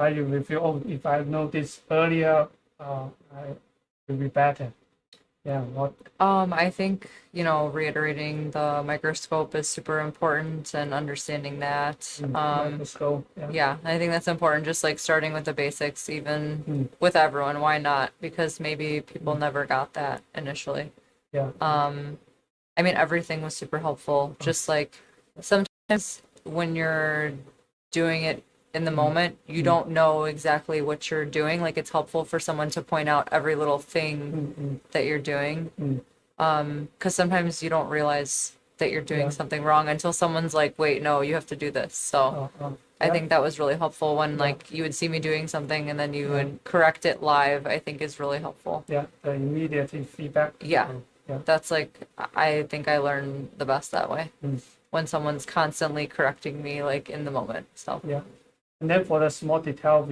you will feel, oh, if I know this earlier, I will be better. Yeah. What? I think, reiterating the microscope is super important and understanding that. Microscope. Yeah. I think that's important, just like starting with the basics, even with everyone. Why not? Because maybe people never got that initially. Yeah. I mean, everything was super helpful. Just like sometimes when you're doing it in the moment, you don't know exactly what you're doing. Like it's helpful for someone to point out every little thing that you're doing. Because sometimes you don't realize that you're doing something wrong until someone's like, wait, no, you have to do this. So I think that was really helpful when like you would see me doing something and then you would correct it live. I think is really helpful. Yeah, the immediate feedback. Yeah. That's like, I think I learn the best that way. When someone's constantly correcting me like in the moment. So yeah. And then for the small detail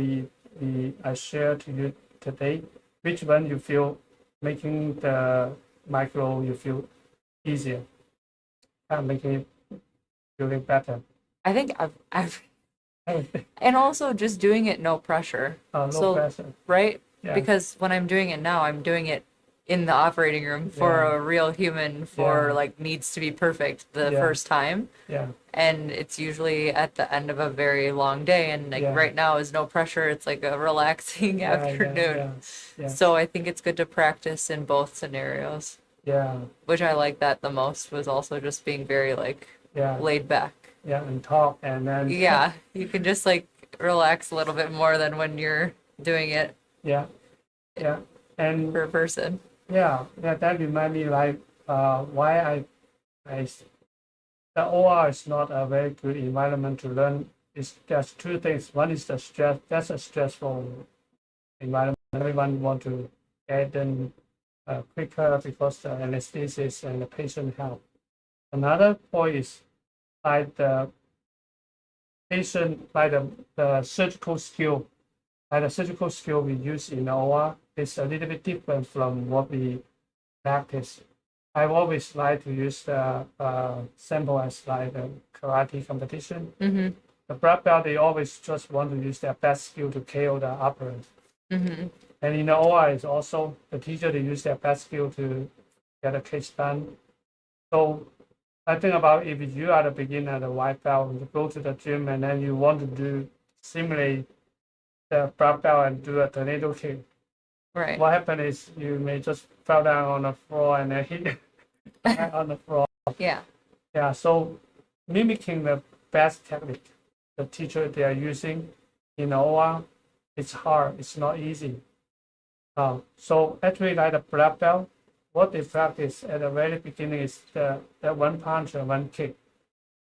I share to you today, which one you feel making the micro you feel easier, making it feeling better. I think I've and also just doing it no pressure. No So, pressure. right? Yeah. Because when I'm doing it now, I'm doing it in the operating room for Yeah. a real human for Yeah. like needs to be perfect the Yeah. first time. Yeah. And it's usually at the end of a very long day. And like Yeah. right now is no pressure. It's like a relaxing Yeah, afternoon. yeah. So I think it's good to practice in both scenarios, Yeah. which I like that the most was also just being very like Yeah. laid back. Yeah. And talk and then. Yeah, you can just like relax a little bit more than when you're doing it Yeah. Yeah. And per person. yeah, that remind me like why I the OR is not a very good environment to learn. It's there's two things. One is the stress. That's a stressful environment. Everyone want to get in quicker because the anesthesia and the patient health. Another point is like the patient, like the surgical skill, like the surgical skill we use in the OR is a little bit different from what we practice. I've always liked to use the sample as like the karate competition. Mm-hmm. The black belt, they always just want to use their best skill to KO the operant. Mm-hmm. And in the OR is also the teacher, they use their best skill to get a case done. So I think about if you are the beginner, the white belt, you go to the gym and then you want to simulate the black belt and do a tornado kick. Right. What happens is you may just fall down on the floor and then hit on the floor. Yeah. Yeah, so mimicking the best technique the teacher they are using in OR, it's hard, it's not easy. So actually like the black belt, what they practice at the very beginning is the one punch and one kick.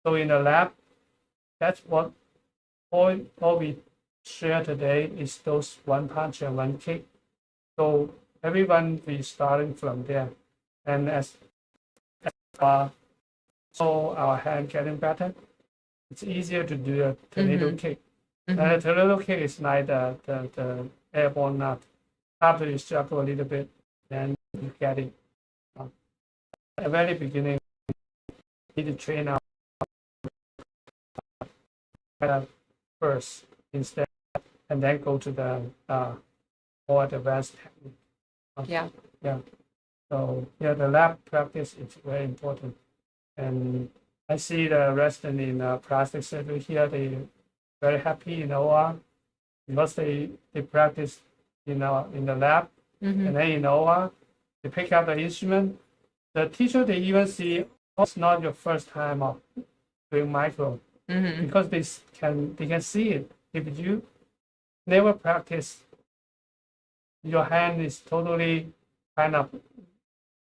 So in the lab, that's what all we share today is those one punch and one kick. So everyone be starting from there. And as so our hand getting better, it's easier to do a tornado kick. Mm-hmm. And a tornado kick is like the airborne nut. After you struggle a little bit, then you get it. At the very beginning, you need to train out first instead, and then go to the more advanced technique. Yeah. Yeah. So yeah, the lab practice is very important. And I see the resident in plastic surgery here, they very happy in OR because they practice in the lab, Mm-hmm. and then in OR, they pick up the instrument. The teacher, they even see, oh, it's not your first time of doing micro, Mm-hmm. because they can see it. If you never practice, your hand is totally kind of,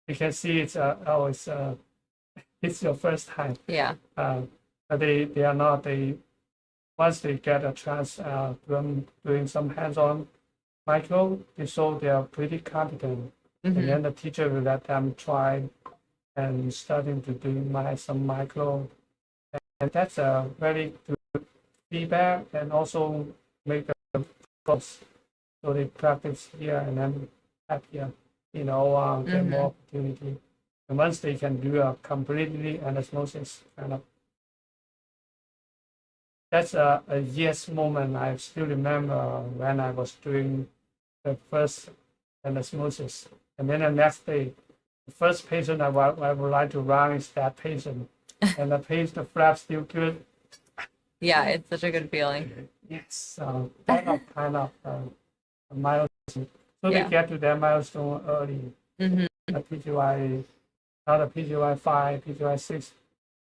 you can see it's it's your first time. Yeah. But they are not. Once they get a chance doing some hands-on micro, they show they are pretty competent. Mm-hmm. And then the teacher will let them try and starting to do some micro. And that's a very good feedback and also make them close. So they practice here and then happier, get Mm-hmm. more opportunity. And once they can do a completely anastomosis kind of, that's a yes moment. I still remember when I was doing the first anastomosis. And then the next day, the first patient I would like to run is that patient. And the flap still good. Yeah, it's such a good feeling. Yes, kind of a milestone. So Yeah. they get to their milestone early. Mm-hmm. The PGY, not a PGY 5, PGY 6,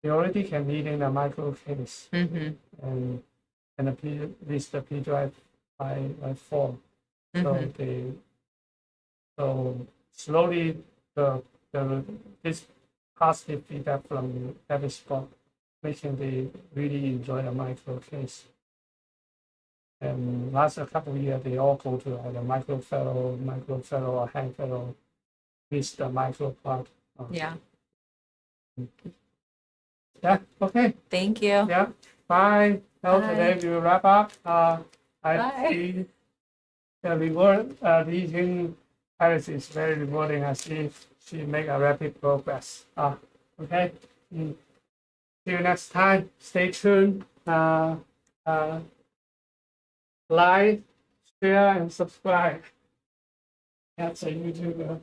they already can read in a micro case. Mm-hmm. And at least the PGY 5, 4. Mm-hmm. So slowly this positive feedback from every spot, making they really enjoy the micro case. And last couple of years, they all go to either micro fellow, or hand fellow, with the micro part. Yeah. Yeah. Okay. Thank you. Yeah. Bye. Now Bye. today we will wrap up. I Bye. see the reward. Teaching Alice is very rewarding. I see she make a rapid progress. Okay. See See you next time. Stay tuned. Like, share, and subscribe. That's a YouTuber.